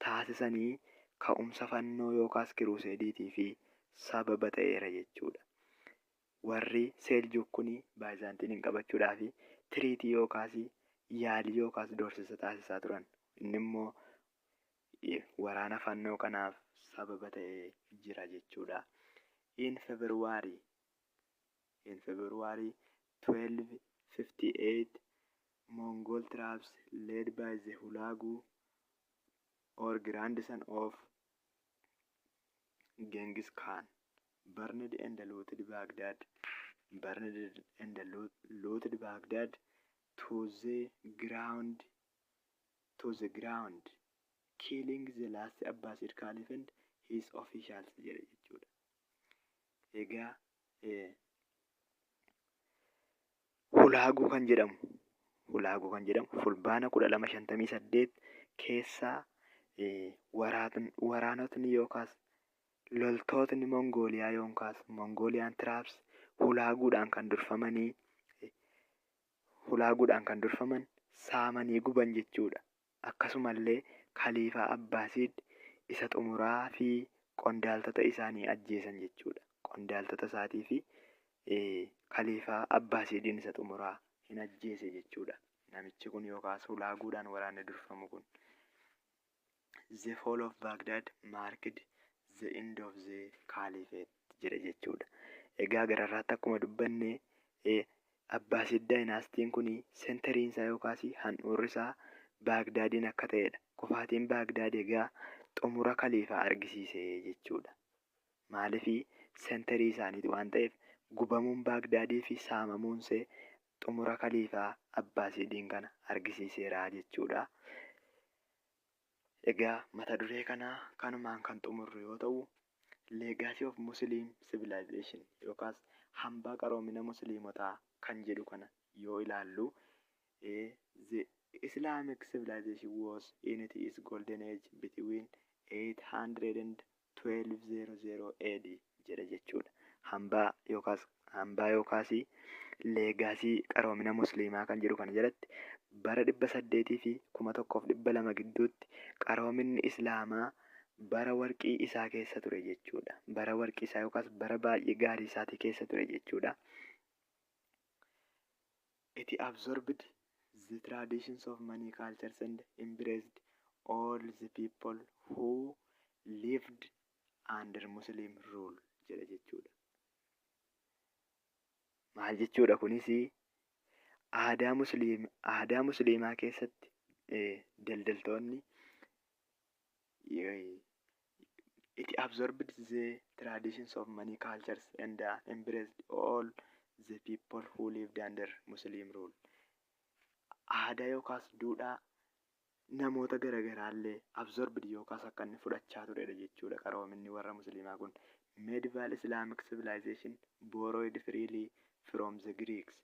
S1: taasisanii ka'umsa fannoo yookaas Crusadiitii fi sababa ta'eera jechuudha. Warri Seljuk kun Byzantine qabachuudhaaf tiriitii yookaas yaalii yookaas doorsisa taasisaa turan. Inni immoo waraana fannoo kanaaf sababa ta'ee jira jechuudha. In February 1258, Mongol troops led by the Hulagu or grandson of Genghis Khan burned and looted Baghdad to the ground, killing the last Abbasid Caliph and his officials jedha jechuudha. Egaa Hulaaguu kan jedhamu fulbaana 1258 keessaa waraanotni yookaas loltootni Mongooliyaa yookaas Mongooliyaan troops hulaaguudhaan kan durfaman saamanii guban jechuudha. Akkasumallee Kaliifaa Abbaasid isa xumuraa fi qondaaltota isaanii ajjeesan jechuudha. Qondaaltota isaatii fi Kaliifaa Abbaasidiin isa xumuraa hin ajjeese jechuudha. Namichi kun yookaas hulaaguudhaan waraanni durfamu kun. The fall of Baghdad marked the end of the Caliphate jedha jechuudha. Egaa gararraatti akkuma dubbanne Abbaasid daayinaastiin kun sentariinsaa yookaas handhuurri isaa Baagdaadiin akka ta'edha. Kufaatiin Baagdaad egaa xumura Kaliifaa argisiise jechuudha. Maaliif sentarii isaaniiti waan ta'eef gubamuun Baagdaadii fi saamamuunsee xumura Kaliifaa Abbaasidiin kana argisiiseera jechuudha. Egaa mata duree kanaa kanumaan kan xumurru yoo ta'u, Legacy of Muslim Civilization yookaas hambaa qaroomina musliimotaa kan jedhu kana yoo ilaallu, the Islamic civilization was in its golden age between 800 and 1200 AD jedha jechuudha. hambaa yookaas leegaasii qaroomina musliimaa kan jedhu kana jalatti bara 800 fi 1200 gidduutti qaroominni islaamaa bara warqii isaa keessa ture jechuudha. Bara warqii isaa yookaas bara baay'ee gaarii isaatii keessa ture jechuudha. It absorbed the traditions of many cultures and embraced all the people who lived under Muslim rule jedha jechuudha. Maal jechuudha kunis aadaa musliimaa keessatti daldaltoonni it absorbed the traditions of many cultures and embraced all the people who lived under Muslim rule. Aadaa yookaas duudhaa namoota garaagaraallee absorbed yookaas akka inni fudhachaa turedha jechuudha qaroominni warra musliimaa kun. Medieval Islamic civilization borrowed freely from the Greeks.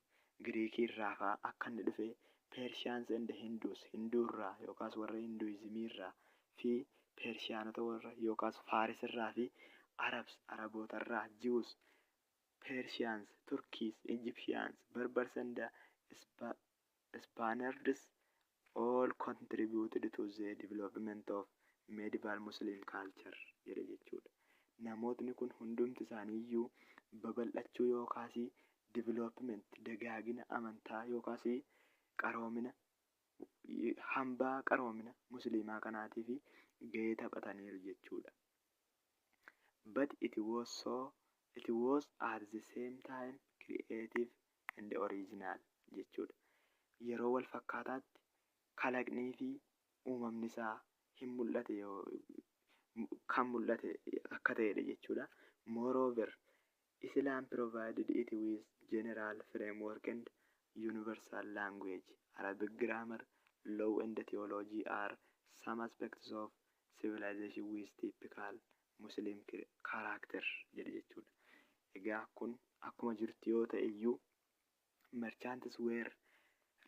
S1: Giriikii irraa fa'aa akka inni dhufe Persians and Hindus, Hinduu irraa yookaas warra Hinduizimii irraa fi Pershiyaanota warra yookaas Faaris irraa fi Arabs, Araboota irraa, Jews, Persians, Turkish, Egyptians, Berbers and Spaniards all contributed to the development of medieval Muslim culture jedha jechuudha. Namootni kun hundumti isaaniiyyuu babal'achuu yookaas development dagaagina amantaa yookaas hambaa qaroomina musliimaa kanaatiif gahee taphataniiru jechuudha. But it was at the same time creative and original jechuudha. Yeroo wal fakkaataatti kalaqnii fi uumamni isaa kan mul'ate akka ta'edha jechuudha. Moreover, Islam provided it with general framework and universal language. Arabic grammar, law and theology are some aspects of civilization with typical Muslim character jedha jechuudha. Egaa kun akkuma jirtu yoo ta'e iyyuu merchants were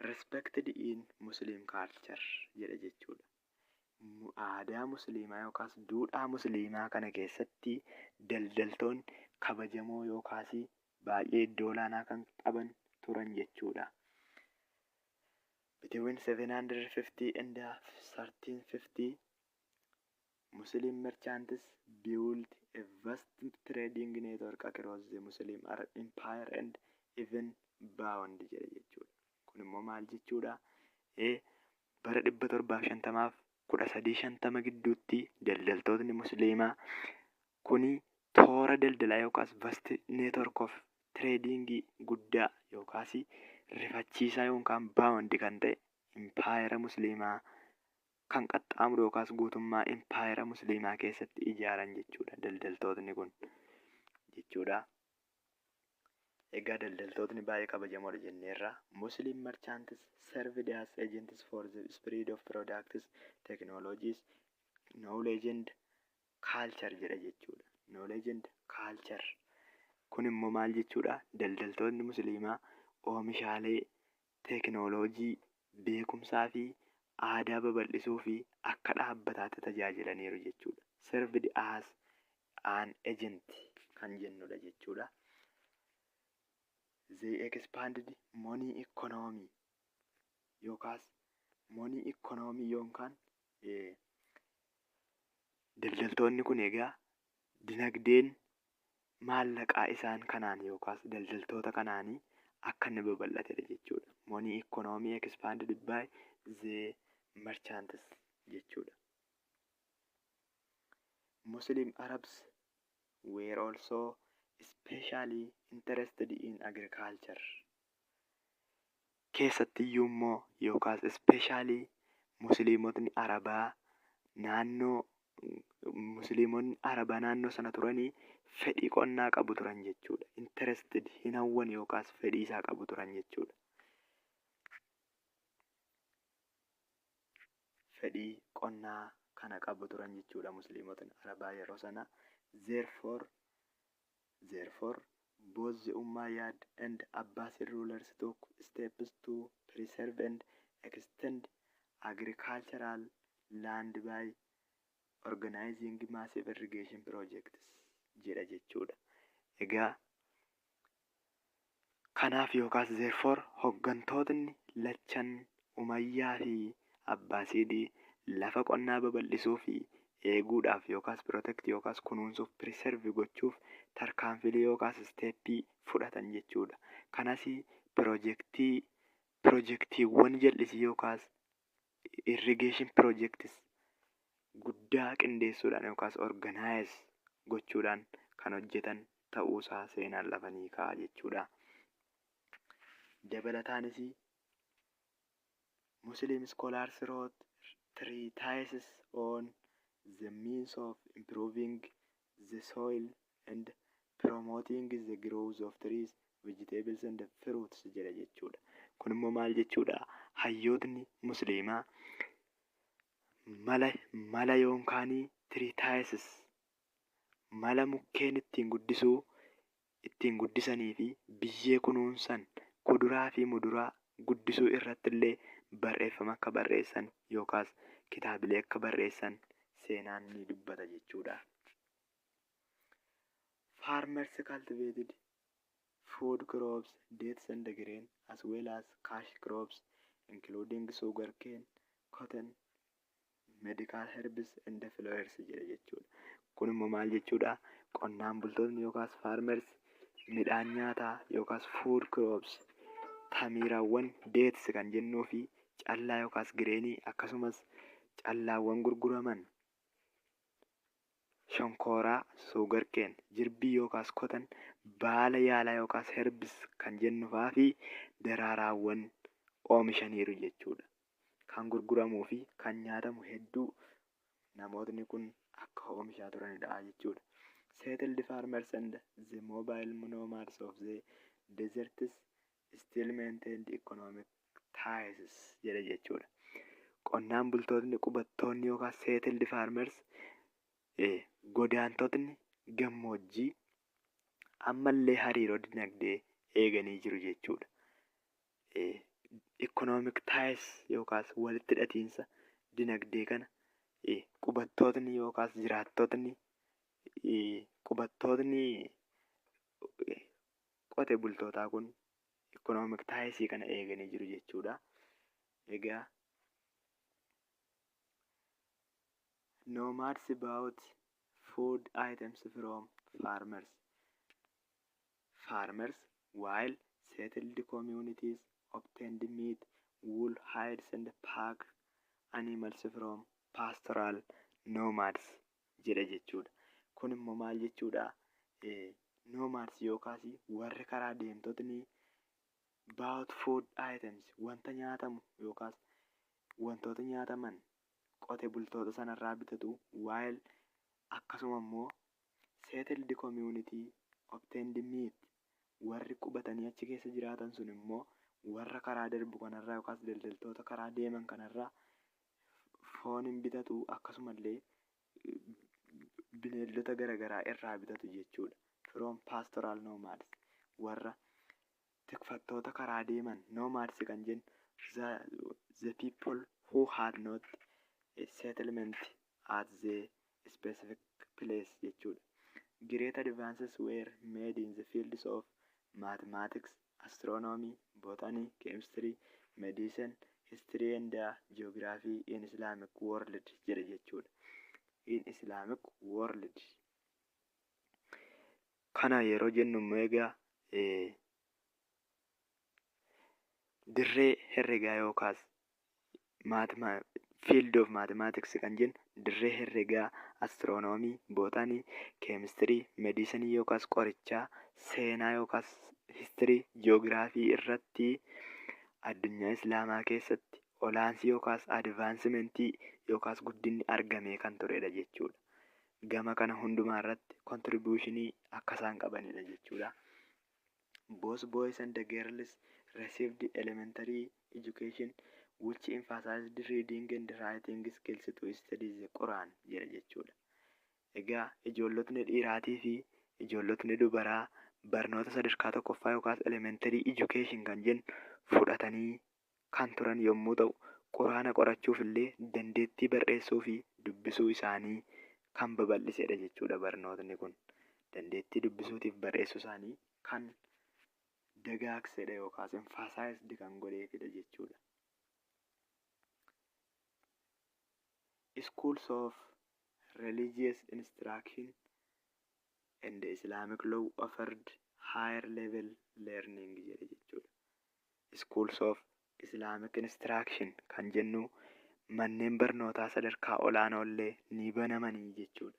S1: respected in Muslim culture jedha jechuudha. Aadaa musliimaa yookaas duudhaa musliimaa kana keessatti daldaltoonni kabajamoo yookaas baay'ee iddoo olaanaa kan qaban turan jechuudha. Between 750 and 1350 Muslim merchants built a vast trading network across the Muslim Empire and even beyond jedha jechuudha. Kun immoo maal jechuudha? Bara 750 fi 1350 gidduutti daldaltoonni musliimaa kuni toora daldalaa yookaas vast network of trading guddaa yookaas rifachiisaa yookaan baawandi kan ta'e impaayera musliimaa kan qaxxaamuru yookaas guutummaa impaayera musliimaa keessatti ijaaran jechuudha daldaltoonni kun jechuudha. Egaa daldaltoonni baay'ee kabajamoodha jenneerra. Muslim merchants served as agents for the spread of products, technologies, knowledge and culture jedha jechuudha. Knowledge and culture. Kun immoo maal jechuudha? Daldaltoonni musliimaa oomishaalee teekinooloojii, beekumsaa fi aadaa babal'isuu fi akka dhaabbataatti tajaajilaniiru jechuudha. Served as an agent kan jennudha jechuudha. They expanded money economy yookaas money economy yookaan daldaltoonni kun egaa dinagdeen maallaqaa isaan kanaan yookaas daldaltoota kanaanii akka inni babal'atedha jechuudha. Money economy expanded by the merchants jechuudha. Muslim Arabs were also especially interested in agriculture. Keessattiyyuu immoo yookaas especially musliimonni arabaa naannoo sana turanii fedhii qonnaa qabu turan jechuudha. Interested hin hawwan yookaas fedhii isaa qabu turan jechuudha. Fedhii qonnaa kana qabu turan jechuudha musliimotni arabaa yeroo sana. Therefore, both the Umayyad and Abbasid rulers took steps to preserve and extend agricultural land by organizing massive irrigation projects jedha jechuudha. Egaa Kanaaf yookaas therefore hooggantootni lachan Umayyaa fi Abbaasiidii lafa qonnaa babal'isuu fi eeguudhaaf yookaas protect yookaas kunuunsuuf preserve gochuuf tarkaanfilee yookaas isteeppii fudhatan jechuudha. Kanas piroojeektiiwwan jal'isii yookaas irrigation projects guddaa qindeessuudhaan yookaas organize gochuudhaan kan hojjetan ta'uusaa seenaan lafa ni kaa'a jechuudha. Dabalataanis Muslim scholars wrote treatises on the means of improving the soil and promoting the growth of trees, vegetables and fruits jedha jechuudha. Kun immoo maal jechuudha? Hayyootni musliimaa mala yookaan treatises mala mukkeen ittiin guddisanii fi biyyee kunuunsan kuduraa fi muduraa guddisuu irratti illee barreeffama akka barreessan yookaas kitaabilee akka barreessan seenaan ni dubbata jechuudha. Farmers cultivated food crops, dates and grain as well as cash crops including sugarcane, cotton, medical herbs and flowers jedha jechuudha. Kun immoo maal jechuudha? Qonnaan bultoonni yookaas farmers midhaan nyaataa yookaas food crops tamiiraawwan dates kan jennuu fi callaa yookaas gireenii akkasumas callaawwan gurguraman shonkooraa, sugarcane, jirbii yookaas cotton, baala yaalaa yookaas herbs kan jennufaa fi daraaraawwan oomishaniiru jechuudha. Kan gurguramuu fi kan nyaatamu hedduu namootni kun akka oomishaa turanidha jechuudha. Settled farmers and the mobile nomads of the deserts still maintained economic ties jedha jechuudha. Qonnaan bultoonni qubattoonni yookaas settled farmers godaantotni gammoojjii ammallee hariiroo dinagdee eeganii jiru jechuudha. Economic ties yookaas walitti hidhatiinsa dinagdee kana qubattootni yookaas jiraattotni qote bultootaa kun economic ties kana eeganii jiru jechuudha. Egaa nomads bought food items from farmers. Farmers, while settled communities obtained meat, wool, hides and packed animals from pastoral nomads jedha jechuudha. Kun immoo maal jechuudha? Nomads yookaas warri karaa deemtotni bought food items wanta nyaatamu yookaas wantoota nyaataman qote bultoota sanarraa bitatu, while akkasuma immoo settled community obtained meat warri qubatanii achi keessa jiraatan sun immoo warra karaa darbu kanarraa yookaas daldaltoota karaa deeman kanarraa foon hin bitatu, akkasumallee bineeldota garaagaraa irraa bitatu jechuudha. From pastoral nomads warra tikfattoota karaa deeman nomads kan jennu the people who had not a settlement at the specific place jechuudha. Great advances were made in the fields of mathematics, astronomy, botany, chemistry, medicine, history and geography in Islamic world jedha jechuudha. In Islamic world kana yeroo jennu egaa dirree herregaa yookaas field of mathematics kan jennu dirree herregaa, astronomii, botanii, keemistirii, meedisinii yookaas qorichaa, seenaa yookaas histirii, jiyoogiraafii irratti addunyaa islaamaa keessatti olaansi yookaas advaansimentii yookaas guddinni argamee kan turedha jechuudha. Gama kana hundumaa irratti contributionii akka isaan qabanidha jechuudha. Both boys and girls received elementary education which emphasized reading and writing skills to study the Quran jedha jechuudha. Egaa ijoollotni dhiiraatii fi ijoollotni dubaraa barnoota sadarkaa tokkoffaa yookaas elementary education kan jennu fudhatanii kan turan yommuu ta'u, Quraana qorachuuf illee dandeettii barreessuu fi dubbisuu isaanii kan babal'isedha jechuudha. Barnootni kun dandeettii dubbisuutiif barreessuu isaanii kan dagaagsedha yookaas emphasized kan godheefidha jechuudha. Schools of religious instruction and Islamic law offered higher level learning jedhe jechuudha. Schools of Islamic instruction kan jennu manneen barnootaa sadarkaa olaanoollee ni banamanii jechuudha.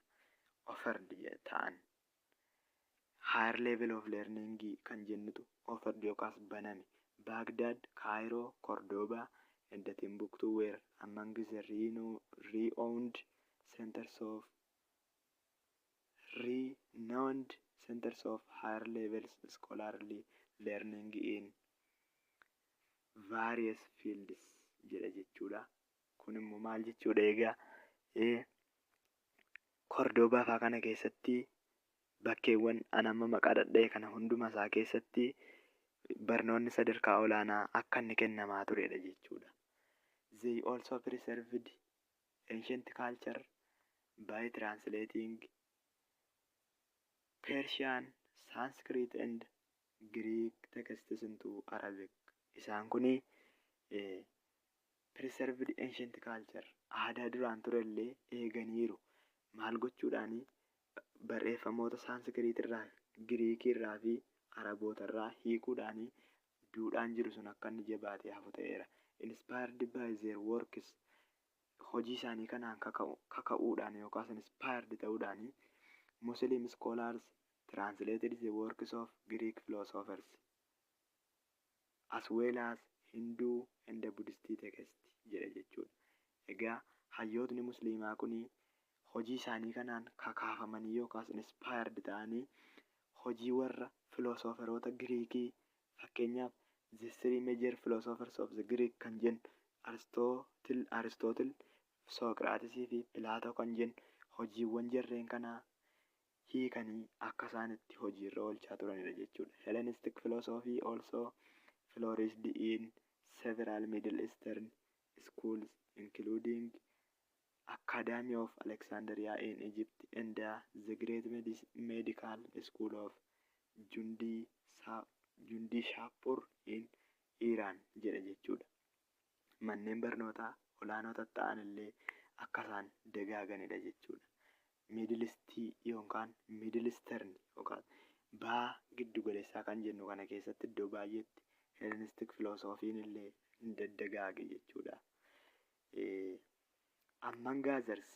S1: Offered ta'an. Higher level of learning kan jennutu offered yookaas baname. Baghdad, Cairo, Cordoba and Timbuktu were among the renowned centers of higher levels scholarly learning in various fields jedha jechuudha. Kun immoo maal jechuudha egaa Kordobaa fa'aa kana keessatti bakkeewwan anamma maqaa dhadha'e kana hunduma isaa keessatti barnoonni sadarkaa olaanaa akka inni kennamaa turedha jechuudha. They also preserved ancient culture by translating Persian, Sanskrit and Greek texts into Arabic. Isaan kuni preserved ancient culture aadaa duraan turellee eeganiiru. Maal gochuudhaani barreeffamoota Sanskrit irraa, Greek irraa fi Araboota irraa hiikuudhaani duudhaan jiru sun akka inni jabaatee hafu ta'eera. Inspired by their works, hojii isaanii kanaan kaka'uudhaan yookaas inspired ta'uudhaani Muslim scholars translated the works of Greek philosophers as well as Hindu and Buddhist texts jedhe jechuudha. Egaa hayyootni musliimaa kuni hojii isaanii kanaan kakaafamanii yookaas inspired ta'anii hojii warra philosopheroota Giriikii fakkeenyaaf the three major philosophers of the Greek kan jennu Aristotle, Socrates fi Plato kan jennu hojiiwwan jarreen kanaa hiikanii akka isaan itti hojiirra oolchaa turanidha jechuudha. Hellenistic philosophy also flourished in several Middle Eastern schools including Academy of Alexandria in Egypt and the Great Medical School of Jundishapur in Iran jedha jechuudha. Manneen barnootaa olaanoo ta'an illee akka isaan dagaaganidha jechuudha. Middle Eastern yookaan baha giddu galeessaa kan jennu kana keessatti iddoo baay'eetti Hellenistic philosophiin illee hin daddagaage jechuudha. Among others,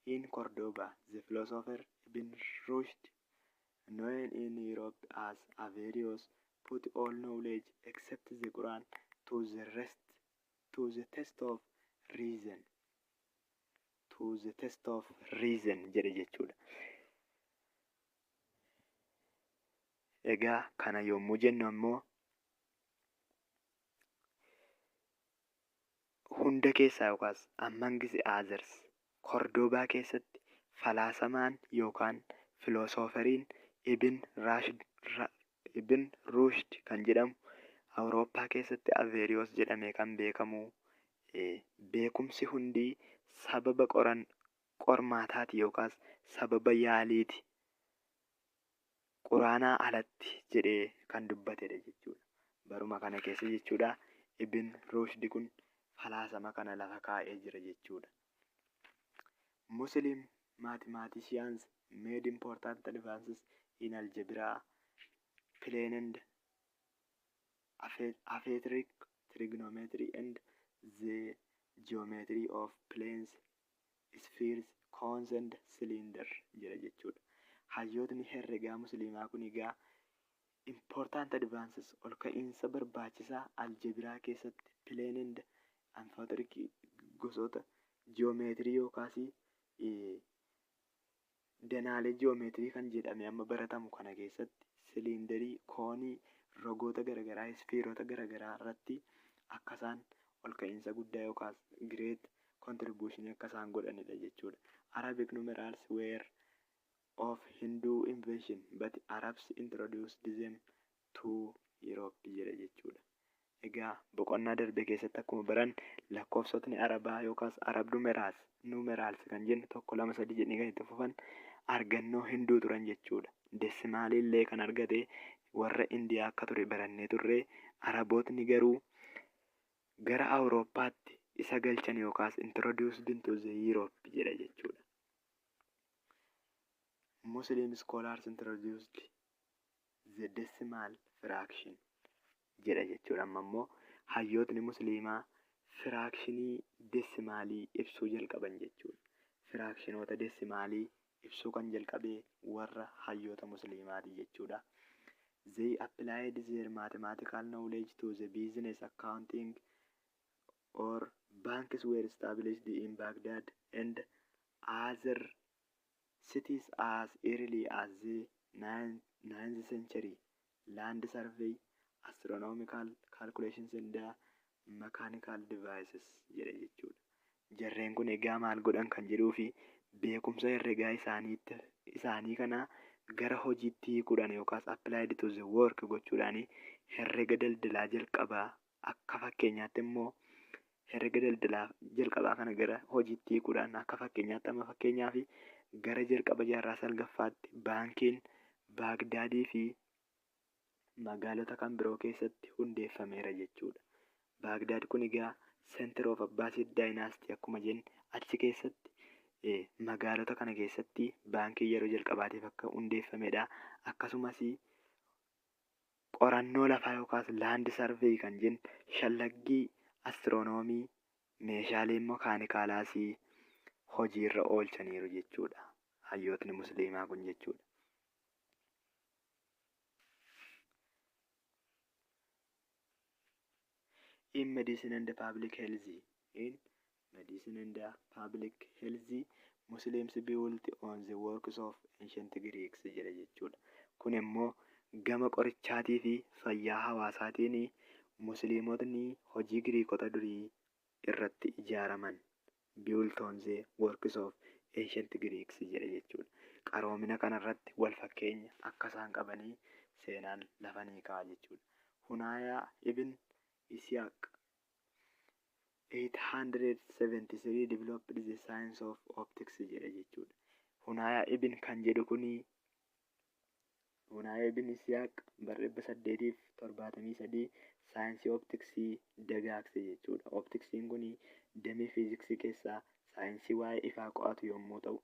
S1: in Cordoba, the philosopher Ibn Rushd, known in Europe as Averroes, put all knowledge except the Quran to the test of reason. Jedhe jechuudha. Egaa kana yommuu jennu ammoo hunda keessaa yookaas among the others Kordobaa keessatti falaasamaan yookaan filosooferiin Ibn Rushd kan jedhamu Awurooppaa keessatti Averroes jedhamee kan beekamu beekumsi hundi sababa qormaataati yookaas sababa yaaliiti. Quraanaa alatti jedhee kan dubbatedha jechuudha. Baruma kana keessa jechuudha Ibn Rushd kun falaasama kana lafa kaa'ee jira jechuudha. Muslim mathematicians made important advances in algebra, plane and arithmetic, trigonometry and the geometry of planes, spheres, cones and cylinders jedha jechuudha. Hayyootni herregaa musliimaa kun egaa important advances ol ka'iinsa barbaachisaa algebraa keessatti plane and arithmetic gosoota geometry yookaas danaalee geometrii kan jedhame amma baratamu kana keessatti silindarii, koonii, rogoota garaagaraa, isfiirota garaagaraa irratti akka isaan ol ka'iinsa guddaa yookaas great contribution akka isaan godhanidha jechuudha. Arabic numerals were of Hindu invention but Arabs introduced them to Europe jedha jechuudha. Egaa boqonnaa darbe keessatti akkuma baran lakkoofsotni Arabaa yookaas Arab numerals kan jennu 1, 2, 3 jedhanii kan itti fufan argannoo Hinduu turan jechuudha. Desimaalii illee kan argate warra Indiyaa akka ture barannee turre. Arabootni garuu gara Awurooppaatti isa galchan yookaas introduced into the Europe jedha jechuudha. Muslim scholars introduced the decimal fraction jedha jechuudha. Amma immoo hayyootni musliimaa firaakshinii deesimaalii ibsuu jalqaban jechuudha. Firaakshinota deesimaalii ibsuu kan jalqabe warra hayyoota musliimaati jechuudha. They applied their mathematical knowledge to the business accounting or banks were established in Baghdad and other cities as early as the 9th century. Land survey, astronomical calculations and mechanical devices jedha jechuudha. Jarreen kun egaa maal godhan kan jedhuu fi beekumsa herregaa isaanii kana gara hojiitti hiikuudhaan yookaas applied to the work gochuudhaan herrega daldalaa jalqabaa akka fakkeenyaatti immoo herrega daldalaa jalqabaa kana gara hojiitti hiikuudhaan akka fakkeenyaatti amma fakkeenyaaf gara jalqaba jaarraa salgaffaatti baankiin Baagdaadii fi magaalota kan biroo keessatti hundeeffameera jechuudha. Baagdaad kun egaa center of Abbasid dynasty akkuma jenne achi keessatti magaalota kana keessatti baankii yeroo jalqabaatiif akka hundeeffamedha. Akkasumas qorannoo lafaa yookaas land survey kan jennu shallaggii astiroonoomii meeshaalee makaanikaalaas hojiirra oolchaniiru jechuudha hayyootni musliimaa kun jechuudha. In medicine and public health, Muslims built on the works of ancient Greeks jedha jechuudha. Kun immoo gama qorichaatii fi fayyaa hawaasaatiin musliimotni hojii Giriikota durii irratti ijaaraman built on the works of ancient Greeks jedha jechuudha. Qaroomina kanarratti wal fakkeenya akka isaan qabanii seenaan lafa ni kaa'a jechuudha. Hunaayaa ibn Isiyaq 873 developed the science of optics jedha jechuudha. Hunaayaa ibn kan jedhu kuni Hunaayaa ibn Isiyaq bara 873 saayinsii optiksii dagaagse jechuudha. Optiksiin kuni damee fiiziksii keessaa saayinsii waa'ee ifaa qo'atu yommuu ta'u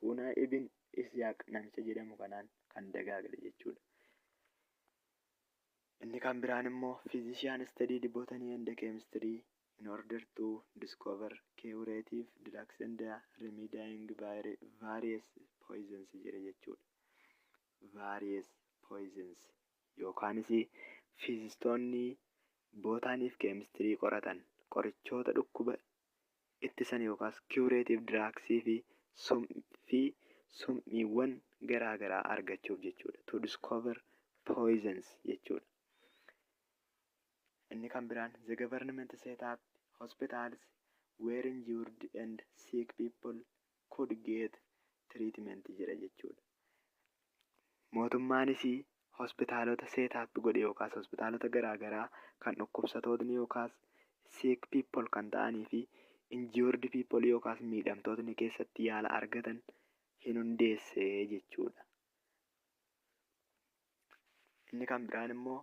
S1: Hunaayaa ibn Isiyaq namicha jedhamu kanaan kan dagaagde jechuudha. Inni kan biraan immoo physician studied botany and chemistry in order to discover curative drugs and remedying various poisons jedha jechuudha. Various poisons yookaanis fiizistoonni bootaaniif keemistirii qoratan qorichoota dhukkuba ittisan yookaas curative drugs fi summiiwwan garaagaraa argachuuf jechuudha. To discover poisons jechuudha. Inni kan biraan the government set up hospitals where injured and sick people could get treatment jedha jechuudha. Mootummaanis hospitaalota set up godhe yookaas hospitaalota garaagaraa kan dhukkubsatootni yookaas sick people kan ta'anii fi injured people yookaas miidhamtootni keessatti yaala argatan hin hundeesse jechuudha. Inni kan biraan immoo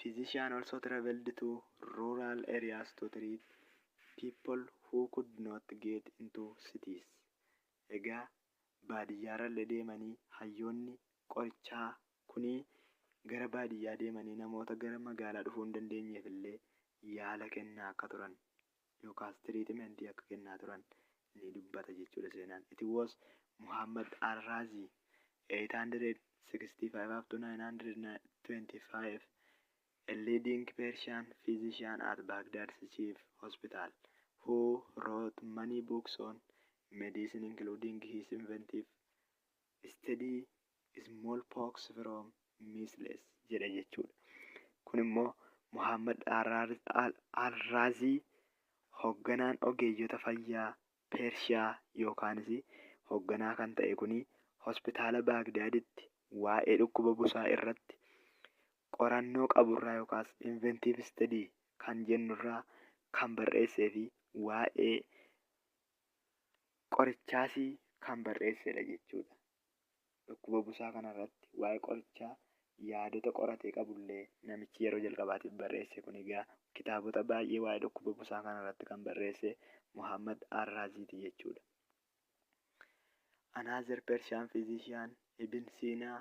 S1: physician also traveled to rural areas to treat people who could not get into cities. Egaa baadiyyaarra deemanii hayyoonni qorichaa kuni gara baadiyyaa deemanii namoota gara magaalaa dhufuu hin dandeenyeef illee yaala kennaa akka turan yookaas tiriitimentii akka kennaa turan ni dubbata jechuudha seenaan. It was Muhammad al-Razi 865 up to 925 a leading Persian physician at Baghdad's chief hospital, who wrote many books on medicine, including his inventive study smallpox from measles jedha jechuudha. Kun immoo Muhammad al-Razi hoogganaan ogeeyyota fayyaa Pershiyaa yookaanis hoogganaa kan ta'e kuni hospitaala Baagdaaditti waa'ee dhukkuba busaa irratti qorannoo qaburraa yookaas inventive study kan jennurraa kan barreessee fi waa'ee qorichaas kan barreessedha jechuudha. dhukkuba busaa kanarratti waa'ee qorichaa yaadota qoratee qabullee namichi yeroo jalqabaatiif barreesse kun egaa kitaabota baay'ee waa'ee dhukkuba busaa kanarratti kan barreesse Muhammad Arraaziiti jechuudha. Another Persian physician, Ibn Sina,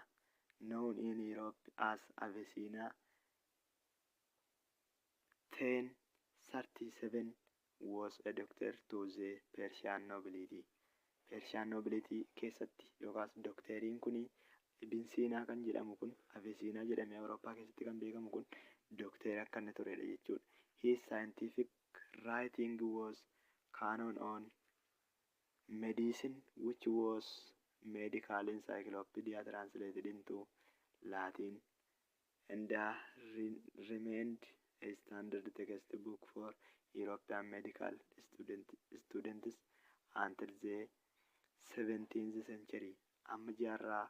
S1: known in Europe as Avicenna, 1037 was a doctor to the Persian nobility. Persian nobility keessatti yookaas dookteriin kun Ibn Siinaa kan jedhamu kun Avicenna jedhamee Awurooppaa keessatti kan beekamu kun dookteera akka inni turedha jechuudha. His scientific writing was canon on medicine, which was medical encyclopedia translated into Latin and remained a standard textbook for European medical students until the 17th century. Amma jaarraa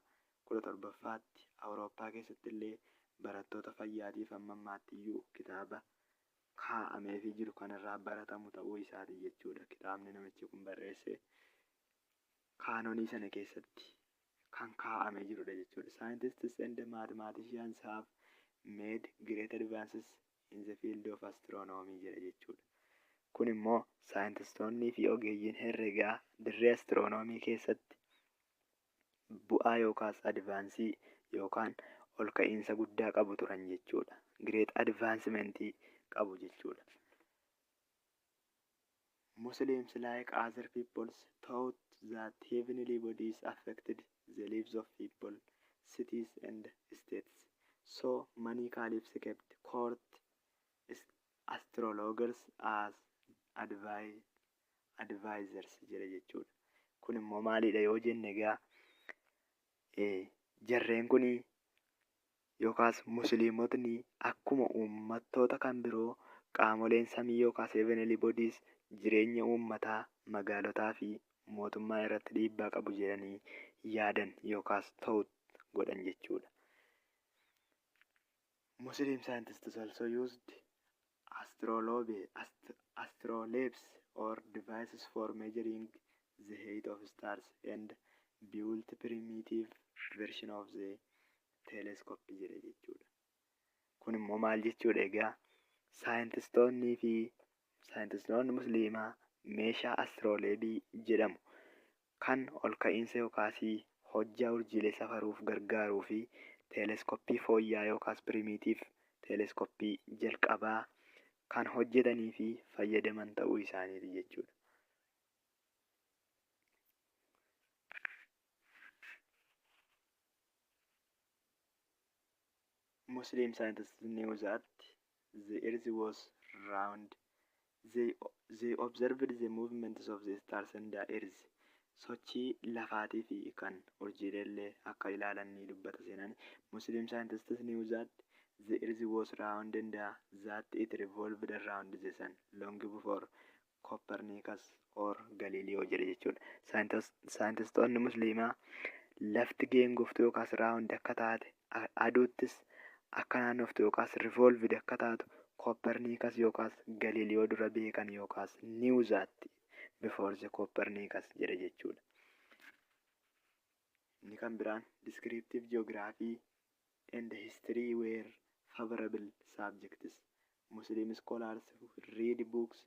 S1: 17ffaatti Awurooppaa keessatti illee barattoota fayyaatiif amma ammaattiyyuu kitaaba kaa'ameefii jiru kanarraa baratamu ta'uu isaati jechuudha. Kitaabni namichi kun barreesse kaanonii sana keessatti kan kaa'amee jirudha jechuudha. Scientists and mathematicians have made great advances in the field of astronomy jedha jechuudha. Kun immoo saayintistoonnii fi ogeeyyiin herregaa dirree astiroonoomii keessatti bu'aa yookaas advaansii yookaan ol ka'iinsa guddaa qabu turan jechuudha. Great advancement qabu jechuudha. Muslims like other peoples thought that heavenly bodies affected the lives of people, cities and states. So many caliphs kept court astrologers as advisors jedha jechuudha. Kun immoo maalidha yoo jenne egaa jarreen kun yookaas musliimotni akkuma uummattoota kan biroo qaamoleen samii yookaas heavenly bodies jireenya uummataa magaalotaa fi mootummaa irratti dhiibbaa qabu jedhanii yaadan yookaas ta'u godhan jechuudha. Muslim scientists also used astrolabes or devices for measuring the height of stars and built primitive version of the telescope jedha jechuudha. Kun immoo maal jechuudha egaa saayintistoonni musliimaa meeshaa astrolabii jedhamu kan ol ka'iinsa yookaas hojjaa urjiilee safaruuf gargaaruu fi teeleskoppii fooyyaa yookaas primiitiif teeleskoppii jalqabaa kan hojjetanii fi fayyadaman ta'uu isaaniiti jechuudha. Muslim scientists knew that the earth was round. They observed the movements of the stars and the earth. Sochii lafaatii fi kan urjiileellee akka ilaalan ni dubbata seenaan. Muslim scientists knew that the earth was round and that it revolved around the sun long before Copernicus or Galileo jedha jechuudha. Saayintistoonni musliimaa lafti geengoftu yookaas raawundi akka taate aduuttis akka naannoftu yookaas revolved akka taatu Copernicus yookaas Galileo dura beekan yookaas knew that before the Copernicus jedha jechuudha. Inni kan biraan descriptive geography and history were favorable subjects. Muslim scholars read books